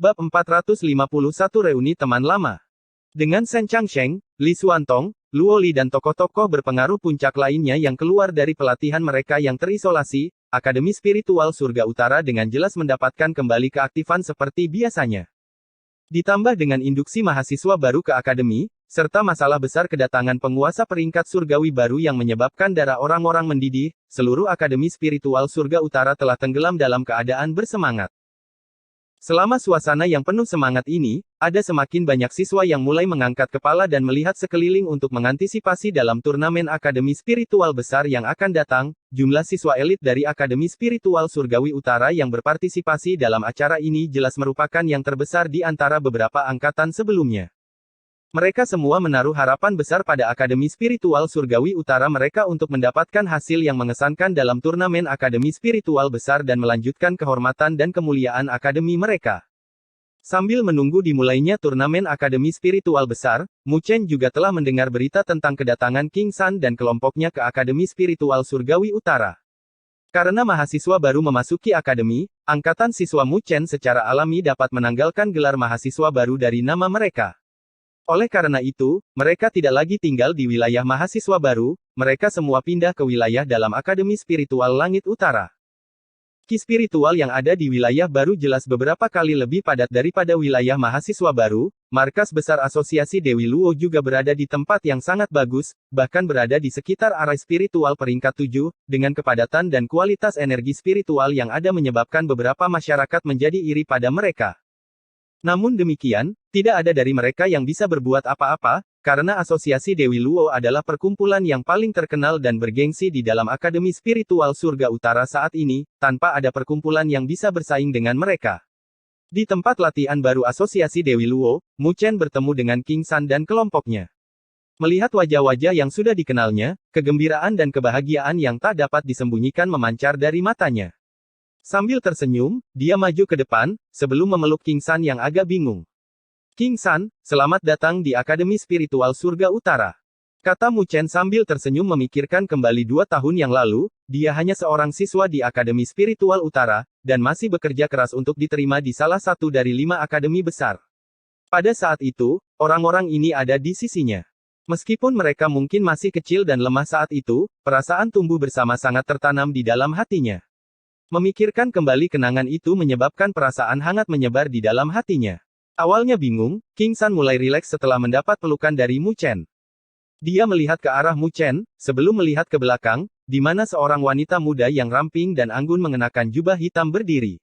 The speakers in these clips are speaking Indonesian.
Bab 451 Reuni Teman Lama. Dengan Shen Changsheng, Li Xuantong, Luo Li dan tokoh-tokoh berpengaruh puncak lainnya yang keluar dari pelatihan mereka yang terisolasi, Akademi Spiritual Surga Utara dengan jelas mendapatkan kembali keaktifan seperti biasanya. Ditambah dengan induksi mahasiswa baru ke akademi, serta masalah besar kedatangan penguasa peringkat surgawi baru yang menyebabkan darah orang-orang mendidih, seluruh Akademi Spiritual Surga Utara telah tenggelam dalam keadaan bersemangat. Selama suasana yang penuh semangat ini, ada semakin banyak siswa yang mulai mengangkat kepala dan melihat sekeliling untuk mengantisipasi dalam turnamen Akademi Spiritual besar yang akan datang. Jumlah siswa elit dari Akademi Spiritual Surgawi Utara yang berpartisipasi dalam acara ini jelas merupakan yang terbesar di antara beberapa angkatan sebelumnya. Mereka semua menaruh harapan besar pada Akademi Spiritual Surgawi Utara mereka untuk mendapatkan hasil yang mengesankan dalam turnamen Akademi Spiritual Besar dan melanjutkan kehormatan dan kemuliaan Akademi mereka. Sambil menunggu dimulainya turnamen Akademi Spiritual Besar, Mu Chen juga telah mendengar berita tentang kedatangan King San dan kelompoknya ke Akademi Spiritual Surgawi Utara. Karena mahasiswa baru memasuki akademi, angkatan siswa Mu Chen secara alami dapat menanggalkan gelar mahasiswa baru dari nama mereka. Oleh karena itu, mereka tidak lagi tinggal di wilayah mahasiswa baru, mereka semua pindah ke wilayah dalam Akademi Spiritual Langit Utara. Ki spiritual yang ada di wilayah baru jelas beberapa kali lebih padat daripada wilayah mahasiswa baru. Markas besar Asosiasi Dewi Luo juga berada di tempat yang sangat bagus, bahkan berada di sekitar area spiritual peringkat 7, dengan kepadatan dan kualitas energi spiritual yang ada menyebabkan beberapa masyarakat menjadi iri pada mereka. Namun demikian, tidak ada dari mereka yang bisa berbuat apa-apa, karena Asosiasi Dewi Luo adalah perkumpulan yang paling terkenal dan bergengsi di dalam Akademi Spiritual Surga Utara saat ini, tanpa ada perkumpulan yang bisa bersaing dengan mereka. Di tempat latihan baru Asosiasi Dewi Luo, Mu Chen bertemu dengan King San dan kelompoknya. Melihat wajah-wajah yang sudah dikenalnya, kegembiraan dan kebahagiaan yang tak dapat disembunyikan memancar dari matanya. Sambil tersenyum, dia maju ke depan, sebelum memeluk King San yang agak bingung. King San, selamat datang di Akademi Spiritual Surga Utara. Kata Mu Chen sambil tersenyum memikirkan kembali 2 tahun yang lalu, dia hanya seorang siswa di Akademi Spiritual Utara, dan masih bekerja keras untuk diterima di salah satu dari 5 akademi besar. Pada saat itu, orang-orang ini ada di sisinya. Meskipun mereka mungkin masih kecil dan lemah saat itu, perasaan tumbuh bersama sangat tertanam di dalam hatinya. Memikirkan kembali kenangan itu menyebabkan perasaan hangat menyebar di dalam hatinya. Awalnya bingung, King San mulai rileks setelah mendapat pelukan dari Mu Chen. Dia melihat ke arah Mu Chen, sebelum melihat ke belakang, di mana seorang wanita muda yang ramping dan anggun mengenakan jubah hitam berdiri.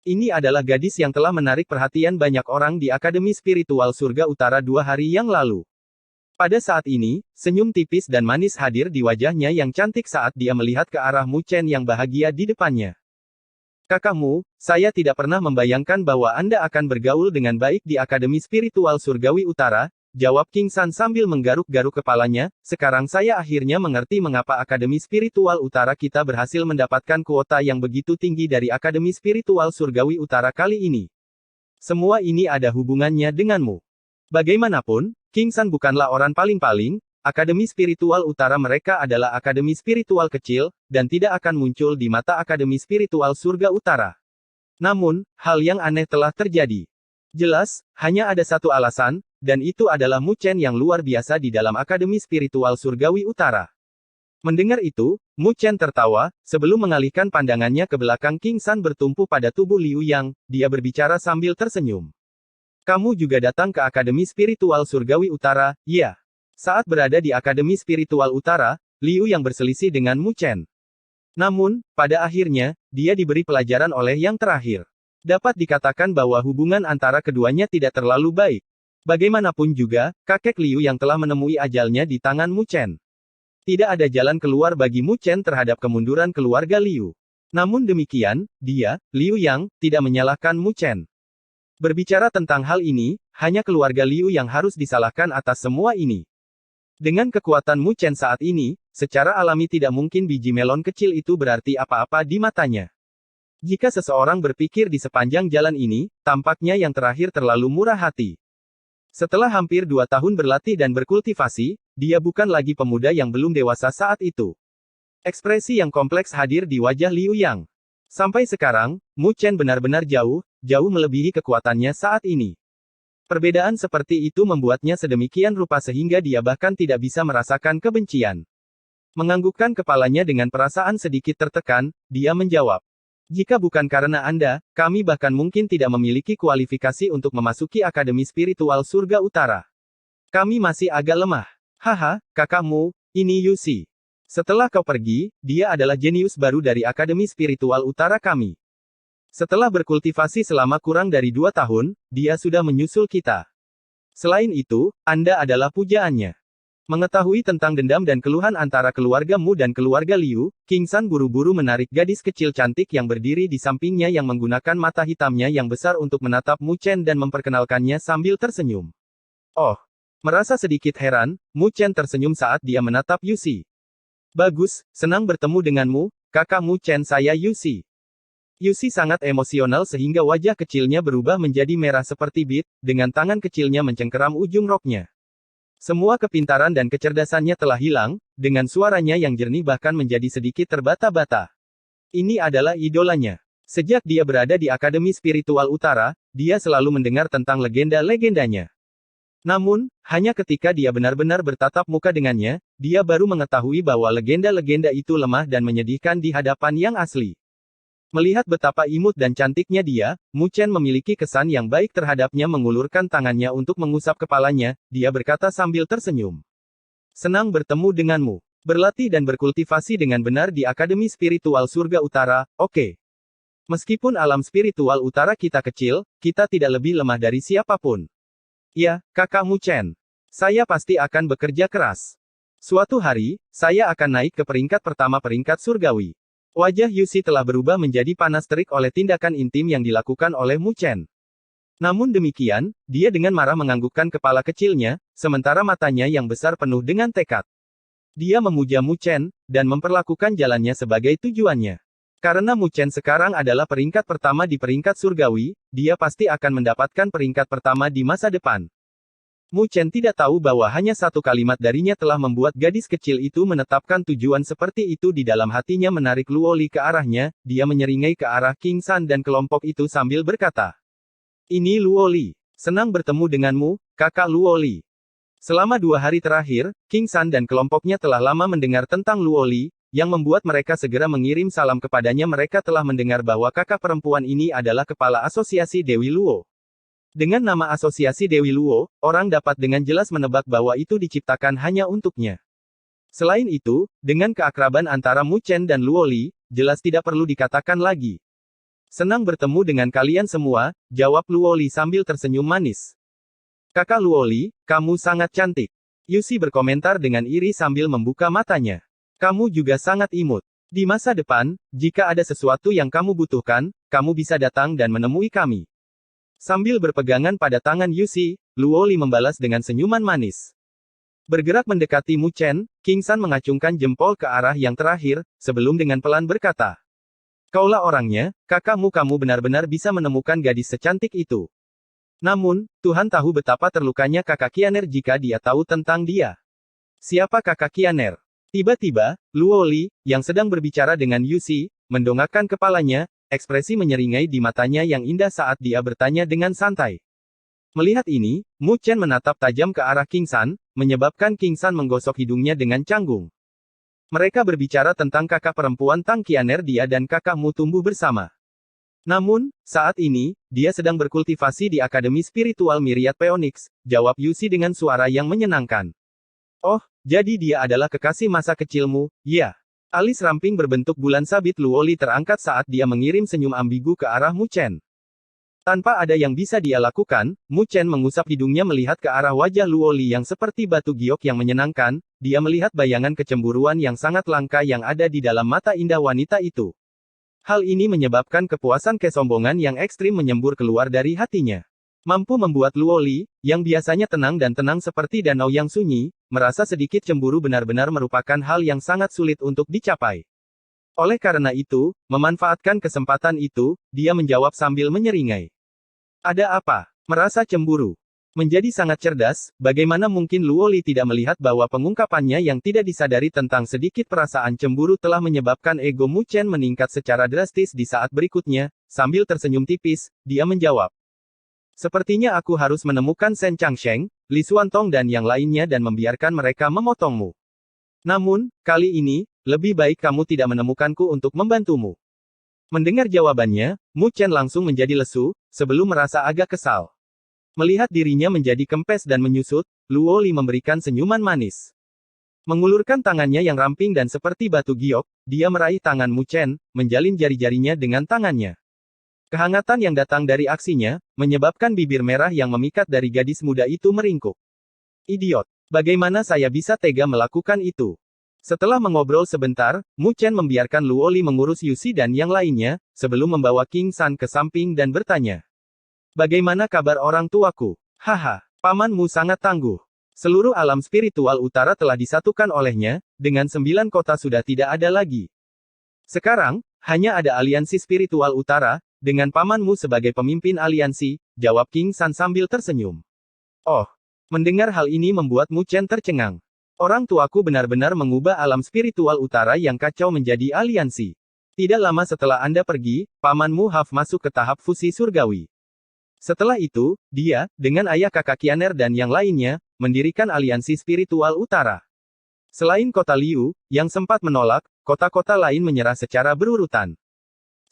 Ini adalah gadis yang telah menarik perhatian banyak orang di Akademi Spiritual Surga Utara 2 hari yang lalu. Pada saat ini, senyum tipis dan manis hadir di wajahnya yang cantik saat dia melihat ke arah Mu Chen yang bahagia di depannya. Kakakmu, saya tidak pernah membayangkan bahwa Anda akan bergaul dengan baik di Akademi Spiritual Surgawi Utara, jawab King San sambil menggaruk-garuk kepalanya. Sekarang saya akhirnya mengerti mengapa Akademi Spiritual Utara kita berhasil mendapatkan kuota yang begitu tinggi dari Akademi Spiritual Surgawi Utara kali ini. Semua ini ada hubungannya denganmu. Bagaimanapun, King San bukanlah orang paling-paling, Akademi Spiritual Utara mereka adalah akademi spiritual kecil, dan tidak akan muncul di mata Akademi Spiritual Surga Utara. Namun, hal yang aneh telah terjadi. Jelas, hanya ada satu alasan, dan itu adalah Mu Chen yang luar biasa di dalam Akademi Spiritual Surgawi Utara. Mendengar itu, Mu Chen tertawa, sebelum mengalihkan pandangannya ke belakang King San bertumpu pada tubuh Liu Yang, dia berbicara sambil tersenyum. Kamu juga datang ke Akademi Spiritual Surgawi Utara, ya? Saat berada di Akademi Spiritual Utara, Liu Yang berselisih dengan Mu Chen. Namun, pada akhirnya, dia diberi pelajaran oleh yang terakhir. Dapat dikatakan bahwa hubungan antara keduanya tidak terlalu baik. Bagaimanapun juga, kakek Liu yang telah menemui ajalnya di tangan Mu Chen. Tidak ada jalan keluar bagi Mu Chen terhadap kemunduran keluarga Liu. Namun demikian, dia, Liu Yang, tidak menyalahkan Mu Chen. Berbicara tentang hal ini, hanya keluarga Liu yang harus disalahkan atas semua ini. Dengan kekuatan Mu Chen saat ini, secara alami tidak mungkin biji melon kecil itu berarti apa-apa di matanya. Jika seseorang berpikir di sepanjang jalan ini, tampaknya yang terakhir terlalu murah hati. Setelah hampir 2 tahun berlatih dan berkultivasi, dia bukan lagi pemuda yang belum dewasa saat itu. Ekspresi yang kompleks hadir di wajah Liu Yang. Sampai sekarang, Mu Chen benar-benar jauh, jauh melebihi kekuatannya saat ini. Perbedaan seperti itu membuatnya sedemikian rupa sehingga dia bahkan tidak bisa merasakan kebencian. Menganggukkan kepalanya dengan perasaan sedikit tertekan, dia menjawab. Jika bukan karena Anda, kami bahkan mungkin tidak memiliki kualifikasi untuk memasuki Akademi Spiritual Surga Utara. Kami masih agak lemah. Haha, kakakmu, ini Yusi. Setelah kau pergi, dia adalah jenius baru dari Akademi Spiritual Utara kami. Setelah berkultivasi selama kurang dari 2 tahun, dia sudah menyusul kita. Selain itu, Anda adalah pujaannya. Mengetahui tentang dendam dan keluhan antara keluargamu dan keluarga Liu, King San buru-buru menarik gadis kecil cantik yang berdiri di sampingnya yang menggunakan mata hitamnya yang besar untuk menatap Mu Chen dan memperkenalkannya sambil tersenyum. Oh, merasa sedikit heran, Mu Chen tersenyum saat dia menatap Yusi. Bagus, senang bertemu denganmu, kakak Mu Chen, saya Yusi. Yusi sangat emosional sehingga wajah kecilnya berubah menjadi merah seperti bit, dengan tangan kecilnya mencengkeram ujung roknya. Semua kepintaran dan kecerdasannya telah hilang, dengan suaranya yang jernih bahkan menjadi sedikit terbata-bata. Ini adalah idolanya. Sejak dia berada di Akademi Spiritual Utara, dia selalu mendengar tentang legenda-legendanya. Namun, hanya ketika dia benar-benar bertatap muka dengannya, dia baru mengetahui bahwa legenda-legenda itu lemah dan menyedihkan di hadapan yang asli. Melihat betapa imut dan cantiknya dia, Mu Chen memiliki kesan yang baik terhadapnya mengulurkan tangannya untuk mengusap kepalanya, dia berkata sambil tersenyum. Senang bertemu denganmu. Berlatih dan berkultivasi dengan benar di Akademi Spiritual Surga Utara, oke. Meskipun alam spiritual utara kita kecil, kita tidak lebih lemah dari siapapun. Ya, kakak Mu Chen. Saya pasti akan bekerja keras. Suatu hari, saya akan naik ke peringkat pertama peringkat surgawi. Wajah Yusi telah berubah menjadi panas terik oleh tindakan intim yang dilakukan oleh Mu Chen. Namun demikian, dia dengan marah menganggukkan kepala kecilnya, sementara matanya yang besar penuh dengan tekad. Dia memuja Mu Chen, dan memperlakukan jalannya sebagai tujuannya. Karena Mu Chen sekarang adalah peringkat pertama di peringkat surgawi, dia pasti akan mendapatkan peringkat pertama di masa depan. Mu Chen tidak tahu bahwa hanya satu kalimat darinya telah membuat gadis kecil itu menetapkan tujuan seperti itu di dalam hatinya menarik Luoli ke arahnya, dia menyeringai ke arah King San dan kelompok itu sambil berkata. Ini Luoli. Senang bertemu denganmu, kakak Luoli. Selama 2 hari terakhir, King San dan kelompoknya telah lama mendengar tentang Luoli, yang membuat mereka segera mengirim salam kepadanya. Mereka telah mendengar bahwa kakak perempuan ini adalah kepala asosiasi Dewi Luo. Dengan nama asosiasi Dewi Luo, orang dapat dengan jelas menebak bahwa itu diciptakan hanya untuknya. Selain itu, dengan keakraban antara Mu Chen dan Luoli, jelas tidak perlu dikatakan lagi. Senang bertemu dengan kalian semua, jawab Luoli sambil tersenyum manis. Kakak Luoli, kamu sangat cantik. Yusi berkomentar dengan iri sambil membuka matanya. Kamu juga sangat imut. Di masa depan, jika ada sesuatu yang kamu butuhkan, kamu bisa datang dan menemui kami. Sambil berpegangan pada tangan Yusi, Luoli membalas dengan senyuman manis. Bergerak mendekati Mu Chen, King San mengacungkan jempol ke arah yang terakhir, sebelum dengan pelan berkata. Kaulah orangnya, kakakmu, kamu benar-benar bisa menemukan gadis secantik itu. Namun, Tuhan tahu betapa terlukanya kakak Qianer jika dia tahu tentang dia. Siapa kakak Qianer? Tiba-tiba, Luoli, yang sedang berbicara dengan Yusi, mendongakkan kepalanya, ekspresi menyeringai di matanya yang indah saat dia bertanya dengan santai. Melihat ini, Mu Chen menatap tajam ke arah King San, menyebabkan King San menggosok hidungnya dengan canggung. Mereka berbicara tentang kakak perempuan Tang Qianer, dia dan kakakmu tumbuh bersama. Namun, saat ini, dia sedang berkultivasi di Akademi Spiritual Myriad Phoenix, jawab Yusi dengan suara yang menyenangkan. Oh, jadi dia adalah kekasih masa kecilmu, ya. Alis ramping berbentuk bulan sabit Luoli terangkat saat dia mengirim senyum ambigu ke arah Mu Chen. Tanpa ada yang bisa dia lakukan, Mu Chen mengusap hidungnya melihat ke arah wajah Luoli yang seperti batu giok yang menyenangkan, dia melihat bayangan kecemburuan yang sangat langka yang ada di dalam mata indah wanita itu. Hal ini menyebabkan kepuasan kesombongan yang ekstrim menyembur keluar dari hatinya. Mampu membuat Luoli, yang biasanya tenang dan tenang seperti danau yang sunyi, merasa sedikit cemburu benar-benar merupakan hal yang sangat sulit untuk dicapai. Oleh karena itu, memanfaatkan kesempatan itu, dia menjawab sambil menyeringai. Ada apa? Merasa cemburu? Menjadi sangat cerdas, bagaimana mungkin Luo Li tidak melihat bahwa pengungkapannya yang tidak disadari tentang sedikit perasaan cemburu telah menyebabkan ego Mu Chen meningkat secara drastis di saat berikutnya, sambil tersenyum tipis, dia menjawab. Sepertinya aku harus menemukan Shen Changsheng, Li Xuantong dan yang lainnya dan membiarkan mereka memotongmu. Namun, kali ini, lebih baik kamu tidak menemukanku untuk membantumu. Mendengar jawabannya, Mu Chen langsung menjadi lesu, sebelum merasa agak kesal. Melihat dirinya menjadi kempes dan menyusut, Luo Li memberikan senyuman manis. Mengulurkan tangannya yang ramping dan seperti batu giok, dia meraih tangan Mu Chen, menjalin jari-jarinya dengan tangannya. Kehangatan yang datang dari aksinya, menyebabkan bibir merah yang memikat dari gadis muda itu meringkuk. Idiot! Bagaimana saya bisa tega melakukan itu? Setelah mengobrol sebentar, Mu Chen membiarkan Luo Li mengurus Yusi dan yang lainnya, sebelum membawa King San ke samping dan bertanya. Bagaimana kabar orang tuaku? Haha, pamanmu sangat tangguh. Seluruh alam spiritual utara telah disatukan olehnya, dengan 9 kota sudah tidak ada lagi. Sekarang, hanya ada aliansi spiritual utara, dengan pamanmu sebagai pemimpin aliansi, jawab King San sambil tersenyum. Oh, mendengar hal ini membuat Mu Chen tercengang. Orang tuaku benar-benar mengubah alam spiritual utara yang kacau menjadi aliansi. Tidak lama setelah Anda pergi, pamanmu Haf masuk ke tahap fusi surgawi. Setelah itu, dia, dengan ayah kakak Qianer dan yang lainnya, mendirikan aliansi spiritual utara. Selain kota Liu, yang sempat menolak, kota-kota lain menyerah secara berurutan.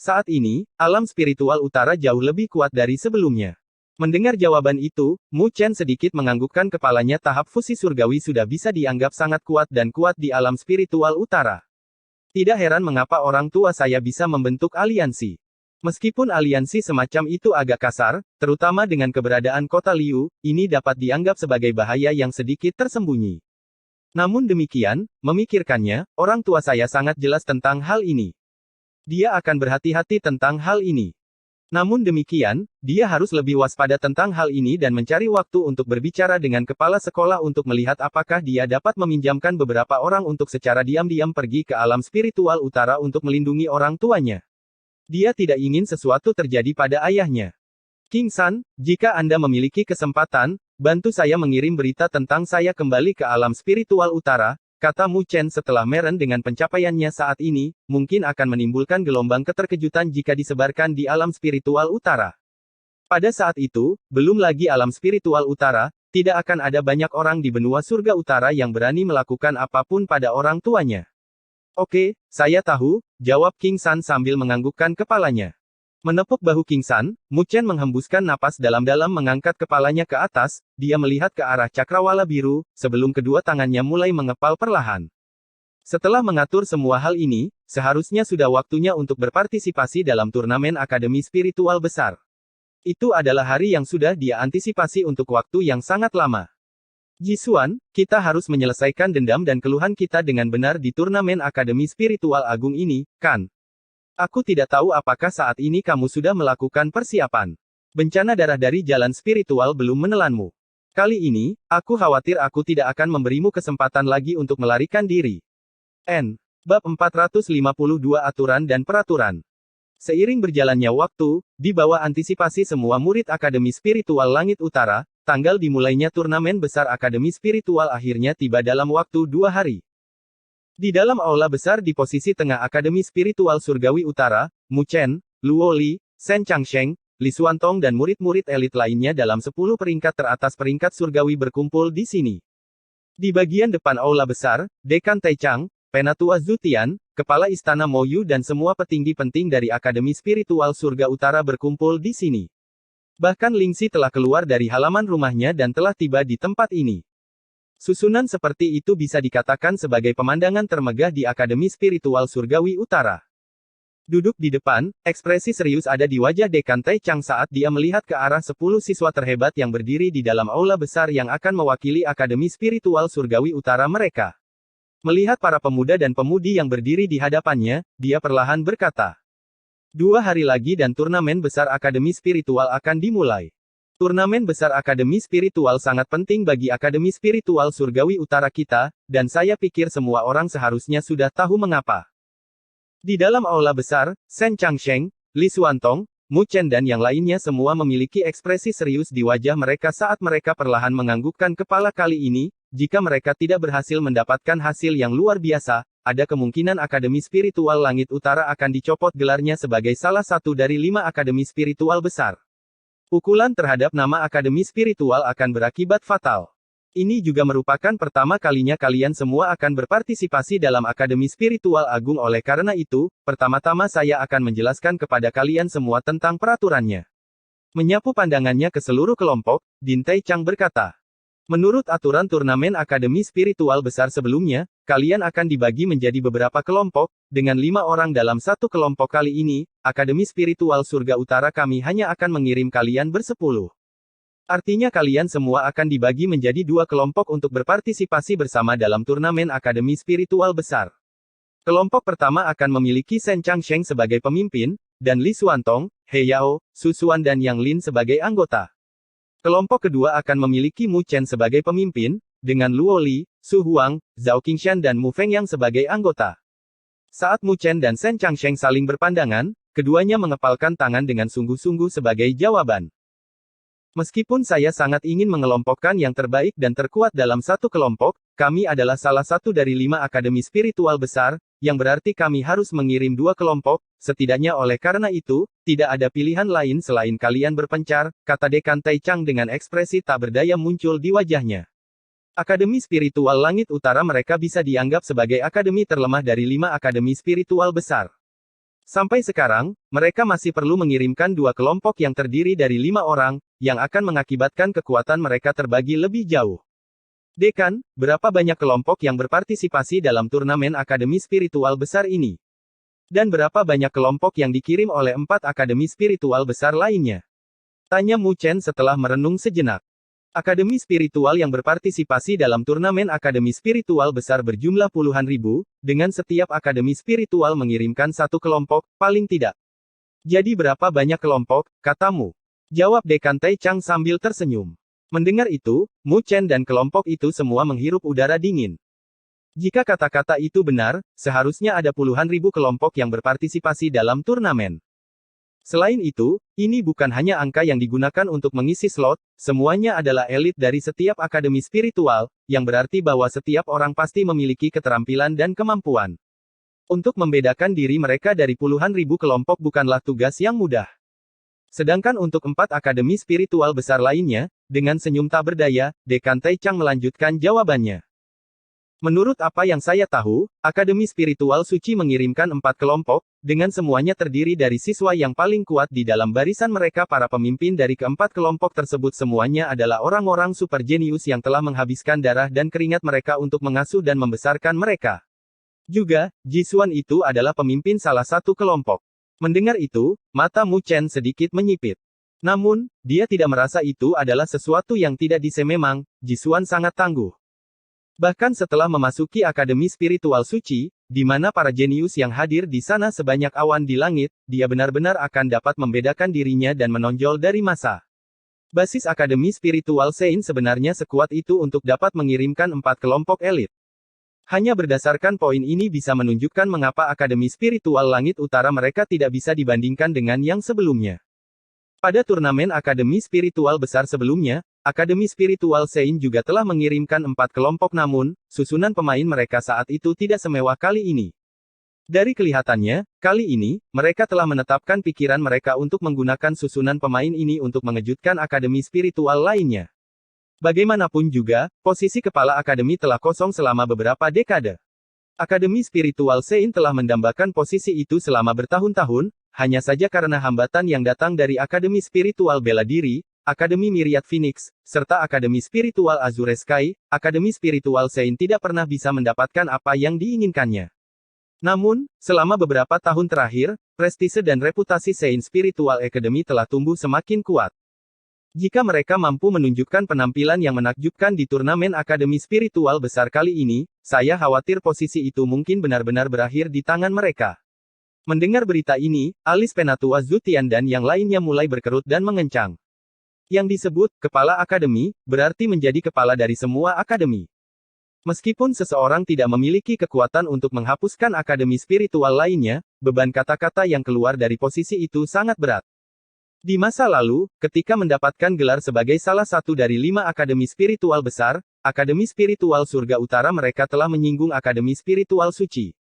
Saat ini, alam spiritual utara jauh lebih kuat dari sebelumnya. Mendengar jawaban itu, Mu Chen sedikit menganggukkan kepalanya. Tahap fusi surgawi sudah bisa dianggap sangat kuat dan kuat di alam spiritual utara. Tidak heran mengapa orang tua saya bisa membentuk aliansi. Meskipun aliansi semacam itu agak kasar, terutama dengan keberadaan kota Liu, ini dapat dianggap sebagai bahaya yang sedikit tersembunyi. Namun demikian, memikirkannya, orang tua saya sangat jelas tentang hal ini. Dia akan berhati-hati tentang hal ini. Namun demikian, dia harus lebih waspada tentang hal ini dan mencari waktu untuk berbicara dengan kepala sekolah untuk melihat apakah dia dapat meminjamkan beberapa orang untuk secara diam-diam pergi ke alam spiritual utara untuk melindungi orang tuanya. Dia tidak ingin sesuatu terjadi pada ayahnya. King San, jika Anda memiliki kesempatan, bantu saya mengirim berita tentang saya kembali ke alam spiritual utara, kata Mu Chen setelah meren dengan pencapaiannya saat ini, mungkin akan menimbulkan gelombang keterkejutan jika disebarkan di alam spiritual utara. Pada saat itu, belum lagi alam spiritual utara, tidak akan ada banyak orang di benua surga utara yang berani melakukan apapun pada orang tuanya. Oke, saya tahu, jawab King San sambil menganggukkan kepalanya. Menepuk bahu King San, Mu Chen menghembuskan napas dalam-dalam mengangkat kepalanya ke atas, dia melihat ke arah cakrawala biru, sebelum kedua tangannya mulai mengepal perlahan. Setelah mengatur semua hal ini, seharusnya sudah waktunya untuk berpartisipasi dalam turnamen Akademi Spiritual Besar. Itu adalah hari yang sudah dia antisipasi untuk waktu yang sangat lama. Jisuan, kita harus menyelesaikan dendam dan keluhan kita dengan benar di turnamen Akademi Spiritual Agung ini, kan? Aku tidak tahu apakah saat ini kamu sudah melakukan persiapan. Bencana darah dari jalan spiritual belum menelanmu. Kali ini, aku khawatir aku tidak akan memberimu kesempatan lagi untuk melarikan diri. Bab 452 Aturan dan Peraturan. Seiring berjalannya waktu, di bawah antisipasi semua murid Akademi Spiritual Langit Utara, tanggal dimulainya turnamen besar Akademi Spiritual akhirnya tiba dalam waktu 2 hari. Di dalam aula besar di posisi tengah Akademi Spiritual Surgawi Utara, Mu Chen, Luo Li, Shen Changsheng, Li Xuantong dan murid-murid elit lainnya dalam 10 peringkat teratas peringkat surgawi berkumpul di sini. Di bagian depan aula besar, Dekan Taichang, Penatua Zutian, Kepala Istana Moyu dan semua petinggi penting dari Akademi Spiritual Surga Utara berkumpul di sini. Bahkan Lingxi telah keluar dari halaman rumahnya dan telah tiba di tempat ini. Susunan seperti itu bisa dikatakan sebagai pemandangan termegah di Akademi Spiritual Surgawi Utara. Duduk di depan, ekspresi serius ada di wajah Dekan Taichang saat dia melihat ke arah 10 siswa terhebat yang berdiri di dalam aula besar yang akan mewakili Akademi Spiritual Surgawi Utara mereka. Melihat para pemuda dan pemudi yang berdiri di hadapannya, dia perlahan berkata, 2 hari lagi dan turnamen besar Akademi Spiritual akan dimulai. Turnamen besar Akademi Spiritual sangat penting bagi Akademi Spiritual Surgawi Utara kita, dan saya pikir semua orang seharusnya sudah tahu mengapa. Di dalam aula besar, Shen Changsheng, Li Xuantong, Mu Chen dan yang lainnya semua memiliki ekspresi serius di wajah mereka saat mereka perlahan menganggukkan kepala kali ini. Jika mereka tidak berhasil mendapatkan hasil yang luar biasa, ada kemungkinan Akademi Spiritual Langit Utara akan dicopot gelarnya sebagai salah satu dari 5 akademi spiritual besar. Pukulan terhadap nama Akademi Spiritual akan berakibat fatal. Ini juga merupakan pertama kalinya kalian semua akan berpartisipasi dalam Akademi Spiritual Agung. Oleh karena itu, pertama-tama saya akan menjelaskan kepada kalian semua tentang peraturannya. Menyapu pandangannya ke seluruh kelompok, Din Tai Chang berkata. Menurut aturan turnamen Akademi Spiritual Besar sebelumnya, kalian akan dibagi menjadi beberapa kelompok, dengan 5 orang dalam satu kelompok. Kali ini, Akademi Spiritual Surga Utara kami hanya akan mengirim kalian bersepuluh. Artinya kalian semua akan dibagi menjadi 2 kelompok untuk berpartisipasi bersama dalam turnamen Akademi Spiritual Besar. Kelompok pertama akan memiliki Shen Changsheng sebagai pemimpin, dan Li Xuantong, He Yao, Su Xuan dan Yang Lin sebagai anggota. Kelompok kedua akan memiliki Mu Chen sebagai pemimpin, dengan Luo Li, Su Huang, Zhao Qingshan dan Mu Feng Yang sebagai anggota. Saat Mu Chen dan Shen Changsheng saling berpandangan, keduanya mengepalkan tangan dengan sungguh-sungguh sebagai jawaban. Meskipun saya sangat ingin mengelompokkan yang terbaik dan terkuat dalam satu kelompok, kami adalah salah satu dari 5 akademi spiritual besar, yang berarti kami harus mengirim 2 kelompok, setidaknya oleh karena itu, tidak ada pilihan lain selain kalian berpencar, kata Dekan Tai Chang dengan ekspresi tak berdaya muncul di wajahnya. Akademi spiritual langit utara mereka bisa dianggap sebagai akademi terlemah dari 5 akademi spiritual besar. Sampai sekarang, mereka masih perlu mengirimkan 2 kelompok yang terdiri dari 5 orang, yang akan mengakibatkan kekuatan mereka terbagi lebih jauh. Dekan, berapa banyak kelompok yang berpartisipasi dalam turnamen akademi spiritual besar ini? Dan berapa banyak kelompok yang dikirim oleh 4 akademi spiritual besar lainnya? Tanya Mu Chen setelah merenung sejenak. Akademi spiritual yang berpartisipasi dalam turnamen akademi spiritual besar berjumlah puluhan ribu, dengan setiap akademi spiritual mengirimkan 1 kelompok, paling tidak. Jadi berapa banyak kelompok, katamu? Jawab Dekan Tai Chang sambil tersenyum. Mendengar itu, Mu Chen dan kelompok itu semua menghirup udara dingin. Jika kata-kata itu benar, seharusnya ada puluhan ribu kelompok yang berpartisipasi dalam turnamen. Selain itu, ini bukan hanya angka yang digunakan untuk mengisi slot, semuanya adalah elit dari setiap akademi spiritual, yang berarti bahwa setiap orang pasti memiliki keterampilan dan kemampuan. Untuk membedakan diri mereka dari puluhan ribu kelompok bukanlah tugas yang mudah. Sedangkan untuk 4 akademi spiritual besar lainnya, dengan senyum tak berdaya, Dekan Tai Chang melanjutkan jawabannya. Menurut apa yang saya tahu, Akademi Spiritual Suci mengirimkan 4 kelompok, dengan semuanya terdiri dari siswa yang paling kuat di dalam barisan mereka. Para pemimpin dari keempat kelompok tersebut semuanya adalah orang-orang super jenius yang telah menghabiskan darah dan keringat mereka untuk mengasuh dan membesarkan mereka. Juga, Jisuan itu adalah pemimpin salah satu kelompok. Mendengar itu, mata Mu Chen sedikit menyipit. Namun, dia tidak merasa itu adalah sesuatu yang tidak bisa. Memang, Jisuan sangat tangguh. Bahkan setelah memasuki Akademi Spiritual Suci, di mana para jenius yang hadir di sana sebanyak awan di langit, dia benar-benar akan dapat membedakan dirinya dan menonjol dari massa. Basis Akademi Spiritual Sein sebenarnya sekuat itu untuk dapat mengirimkan 4 kelompok elit. Hanya berdasarkan poin ini bisa menunjukkan mengapa Akademi Spiritual Langit Utara mereka tidak bisa dibandingkan dengan yang sebelumnya. Pada turnamen Akademi Spiritual Besar sebelumnya, Akademi Spiritual Sein juga telah mengirimkan 4 kelompok, namun, susunan pemain mereka saat itu tidak semewah kali ini. Dari kelihatannya, kali ini, mereka telah menetapkan pikiran mereka untuk menggunakan susunan pemain ini untuk mengejutkan akademi spiritual lainnya. Bagaimanapun juga, posisi kepala akademi telah kosong selama beberapa dekade. Akademi Spiritual Sein telah mendambakan posisi itu selama bertahun-tahun, hanya saja karena hambatan yang datang dari Akademi Spiritual Bela Diri, Akademi Myriad Phoenix, serta Akademi Spiritual Azure Sky, Akademi Spiritual Sein tidak pernah bisa mendapatkan apa yang diinginkannya. Namun, selama beberapa tahun terakhir, prestise dan reputasi Sein Spiritual Academy telah tumbuh semakin kuat. Jika mereka mampu menunjukkan penampilan yang menakjubkan di turnamen Akademi Spiritual Besar kali ini, saya khawatir posisi itu mungkin benar-benar berakhir di tangan mereka. Mendengar berita ini, alis Penatua Zhu Tian dan yang lainnya mulai berkerut dan mengencang. Yang disebut, kepala akademi, berarti menjadi kepala dari semua akademi. Meskipun seseorang tidak memiliki kekuatan untuk menghapuskan akademi spiritual lainnya, beban kata-kata yang keluar dari posisi itu sangat berat. Di masa lalu, ketika mendapatkan gelar sebagai salah satu dari 5 akademi spiritual besar, Akademi Spiritual Surga Utara mereka telah menyinggung Akademi Spiritual Suci.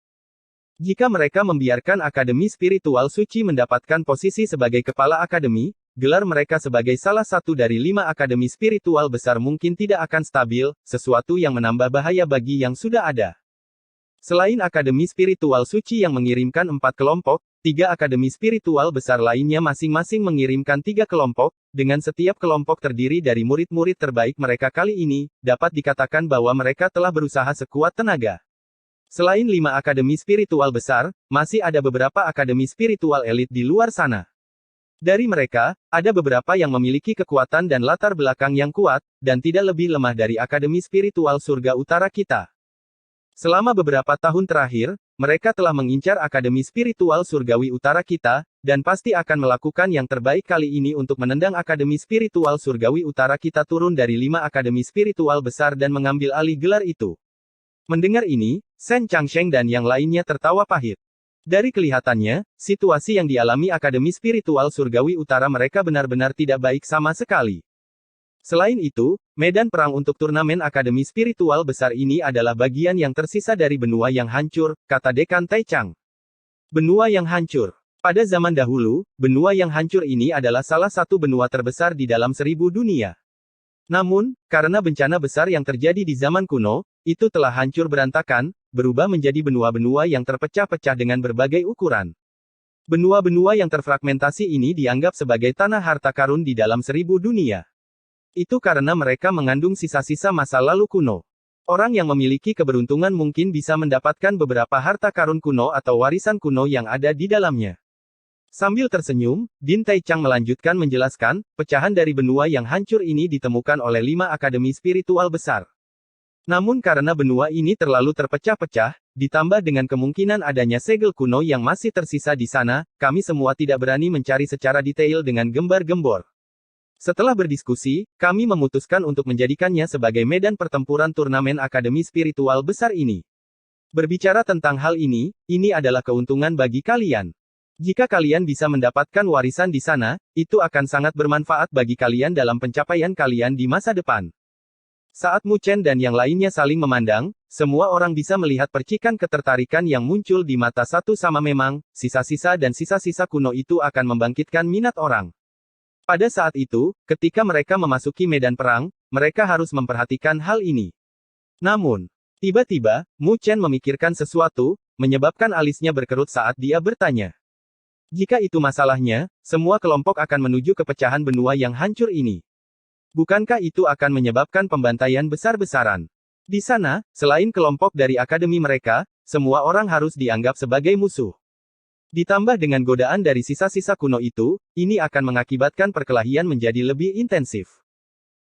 Jika mereka membiarkan Akademi Spiritual Suci mendapatkan posisi sebagai kepala akademi, gelar mereka sebagai salah satu dari 5 akademi spiritual besar mungkin tidak akan stabil, sesuatu yang menambah bahaya bagi yang sudah ada. Selain Akademi Spiritual Suci yang mengirimkan 4 kelompok, 3 akademi spiritual besar lainnya masing-masing mengirimkan 3 kelompok, dengan setiap kelompok terdiri dari murid-murid terbaik mereka kali ini, dapat dikatakan bahwa mereka telah berusaha sekuat tenaga. Selain 5 akademi spiritual besar, masih ada beberapa akademi spiritual elit di luar sana. Dari mereka, ada beberapa yang memiliki kekuatan dan latar belakang yang kuat, dan tidak lebih lemah dari Akademi Spiritual Surga Utara kita. Selama beberapa tahun terakhir, mereka telah mengincar Akademi Spiritual Surgawi Utara kita, dan pasti akan melakukan yang terbaik kali ini untuk menendang Akademi Spiritual Surgawi Utara kita turun dari 5 akademi spiritual besar dan mengambil alih gelar itu. Mendengar ini, Shen Changsheng dan yang lainnya tertawa pahit. Dari kelihatannya, situasi yang dialami Akademi Spiritual Surgawi Utara mereka benar-benar tidak baik sama sekali. Selain itu, medan perang untuk turnamen Akademi Spiritual besar ini adalah bagian yang tersisa dari benua yang hancur, kata Dekan Taichang. Benua yang hancur. Pada zaman dahulu, benua yang hancur ini adalah salah satu benua terbesar di dalam 1000 dunia. Namun, karena bencana besar yang terjadi di zaman kuno, itu telah hancur berantakan, berubah menjadi benua-benua yang terpecah-pecah dengan berbagai ukuran. Benua-benua yang terfragmentasi ini dianggap sebagai tanah harta karun di dalam 1000 dunia. Itu karena mereka mengandung sisa-sisa masa lalu kuno. Orang yang memiliki keberuntungan mungkin bisa mendapatkan beberapa harta karun kuno atau warisan kuno yang ada di dalamnya. Sambil tersenyum, Din Taichang melanjutkan menjelaskan, pecahan dari benua yang hancur ini ditemukan oleh 5 akademi spiritual besar. Namun karena benua ini terlalu terpecah-pecah, ditambah dengan kemungkinan adanya segel kuno yang masih tersisa di sana, kami semua tidak berani mencari secara detail dengan gembar-gembor. Setelah berdiskusi, kami memutuskan untuk menjadikannya sebagai medan pertempuran turnamen akademi spiritual besar ini. Berbicara tentang hal ini adalah keuntungan bagi kalian. Jika kalian bisa mendapatkan warisan di sana, itu akan sangat bermanfaat bagi kalian dalam pencapaian kalian di masa depan. Saat Mu Chen dan yang lainnya saling memandang, semua orang bisa melihat percikan ketertarikan yang muncul di mata satu sama memang, sisa-sisa dan sisa-sisa kuno itu akan membangkitkan minat orang. Pada saat itu, ketika mereka memasuki medan perang, mereka harus memperhatikan hal ini. Namun, tiba-tiba, Mu Chen memikirkan sesuatu, menyebabkan alisnya berkerut saat dia bertanya. Jika itu masalahnya, semua kelompok akan menuju ke pecahan benua yang hancur ini. Bukankah itu akan menyebabkan pembantaian besar-besaran? Di sana, selain kelompok dari akademi mereka, semua orang harus dianggap sebagai musuh. Ditambah dengan godaan dari sisa-sisa kuno itu, ini akan mengakibatkan perkelahian menjadi lebih intensif.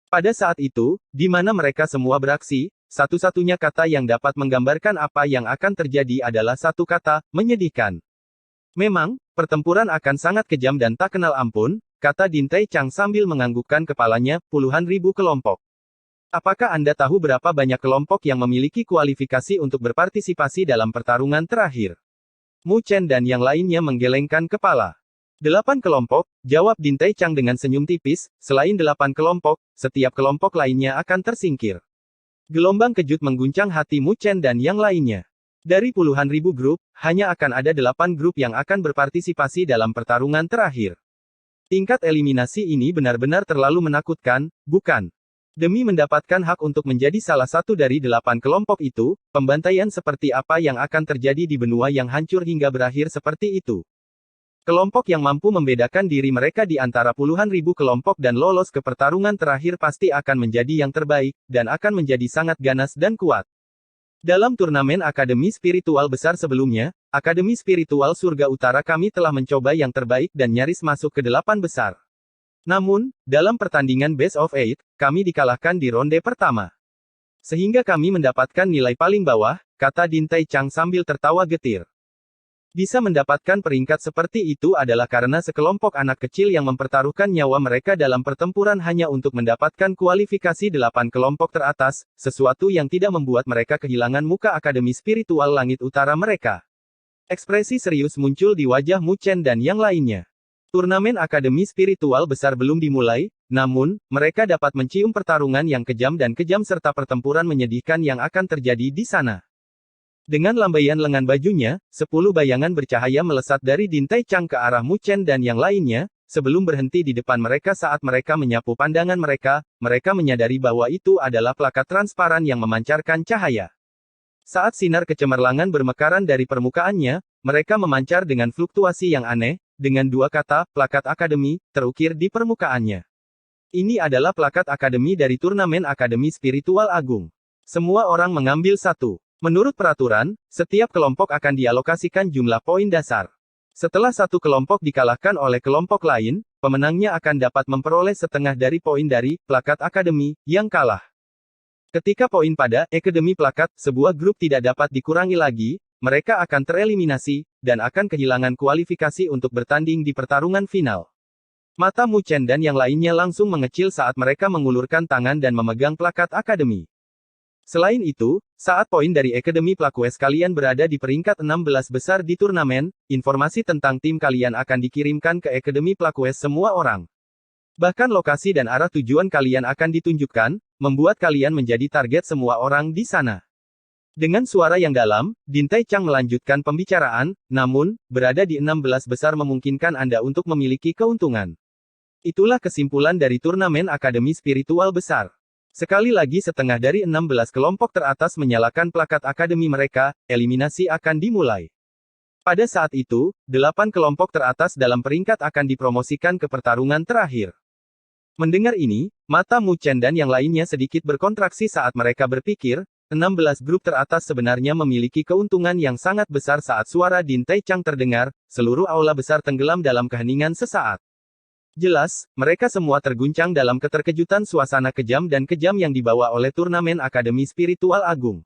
Pada saat itu, di mana mereka semua beraksi, satu-satunya kata yang dapat menggambarkan apa yang akan terjadi adalah satu kata, menyedihkan. Memang, pertempuran akan sangat kejam dan tak kenal ampun, kata Din Taichang sambil menganggukkan kepalanya, puluhan ribu kelompok. Apakah Anda tahu berapa banyak kelompok yang memiliki kualifikasi untuk berpartisipasi dalam pertarungan terakhir? Mu Chen dan yang lainnya menggelengkan kepala. 8 kelompok, jawab Din Taichang dengan senyum tipis, selain 8 kelompok, setiap kelompok lainnya akan tersingkir. Gelombang kejut mengguncang hati Mu Chen dan yang lainnya. Dari puluhan ribu grup, hanya akan ada 8 grup yang akan berpartisipasi dalam pertarungan terakhir. Tingkat eliminasi ini benar-benar terlalu menakutkan, bukan? Demi mendapatkan hak untuk menjadi salah satu dari 8 kelompok itu, pembantaian seperti apa yang akan terjadi di benua yang hancur hingga berakhir seperti itu. Kelompok yang mampu membedakan diri mereka di antara puluhan ribu kelompok dan lolos ke pertarungan terakhir pasti akan menjadi yang terbaik, dan akan menjadi sangat ganas dan kuat. Dalam turnamen Akademi Spiritual besar sebelumnya, Akademi Spiritual Surga Utara kami telah mencoba yang terbaik dan nyaris masuk ke 8 besar. Namun, dalam pertandingan Best of 8, kami dikalahkan di ronde pertama. Sehingga kami mendapatkan nilai paling bawah, kata Din Taichang sambil tertawa getir. Bisa mendapatkan peringkat seperti itu adalah karena sekelompok anak kecil yang mempertaruhkan nyawa mereka dalam pertempuran hanya untuk mendapatkan kualifikasi 8 kelompok teratas, sesuatu yang tidak membuat mereka kehilangan muka Akademi Spiritual Langit Utara mereka. Ekspresi serius muncul di wajah Mu Chen dan yang lainnya. Turnamen Akademi Spiritual Besar belum dimulai, namun, mereka dapat mencium pertarungan yang kejam dan kejam serta pertempuran menyedihkan yang akan terjadi di sana. Dengan lambaian lengan bajunya, 10 bayangan bercahaya melesat dari Din Tai Chang ke arah Mu Chen dan yang lainnya, sebelum berhenti di depan mereka saat mereka menyapu pandangan mereka, mereka menyadari bahwa itu adalah plakat transparan yang memancarkan cahaya. Saat sinar kecemerlangan bermekaran dari permukaannya, mereka memancar dengan fluktuasi yang aneh, dengan dua kata, plakat akademi, terukir di permukaannya. Ini adalah plakat akademi dari turnamen Akademi Spiritual Agung. Semua orang mengambil satu. Menurut peraturan, setiap kelompok akan dialokasikan jumlah poin dasar. Setelah satu kelompok dikalahkan oleh kelompok lain, pemenangnya akan dapat memperoleh setengah dari poin dari plakat akademi yang kalah. Ketika poin pada akademi plakat sebuah grup tidak dapat dikurangi lagi, mereka akan tereliminasi, dan akan kehilangan kualifikasi untuk bertanding di pertarungan final. Mata Mu Chen dan yang lainnya langsung mengecil saat mereka mengulurkan tangan dan memegang plakat akademi. Selain itu, saat poin dari Akademi Plakues kalian berada di peringkat 16 besar di turnamen, informasi tentang tim kalian akan dikirimkan ke Akademi Plakues semua orang. Bahkan lokasi dan arah tujuan kalian akan ditunjukkan, membuat kalian menjadi target semua orang di sana. Dengan suara yang dalam, Din Tai Chang melanjutkan pembicaraan, namun, berada di 16 besar memungkinkan Anda untuk memiliki keuntungan. Itulah kesimpulan dari turnamen Akademi Spiritual Besar. Sekali lagi setengah dari 16 kelompok teratas menyalakan plakat akademi mereka, eliminasi akan dimulai. Pada saat itu, 8 kelompok teratas dalam peringkat akan dipromosikan ke pertarungan terakhir. Mendengar ini, mata Mu Chen dan yang lainnya sedikit berkontraksi saat mereka berpikir, 16 grup teratas sebenarnya memiliki keuntungan yang sangat besar saat suara Din Tai Chang terdengar, seluruh aula besar tenggelam dalam keheningan sesaat. Jelas, mereka semua terguncang dalam keterkejutan suasana kejam dan kejam yang dibawa oleh turnamen Akademi Spiritual Agung.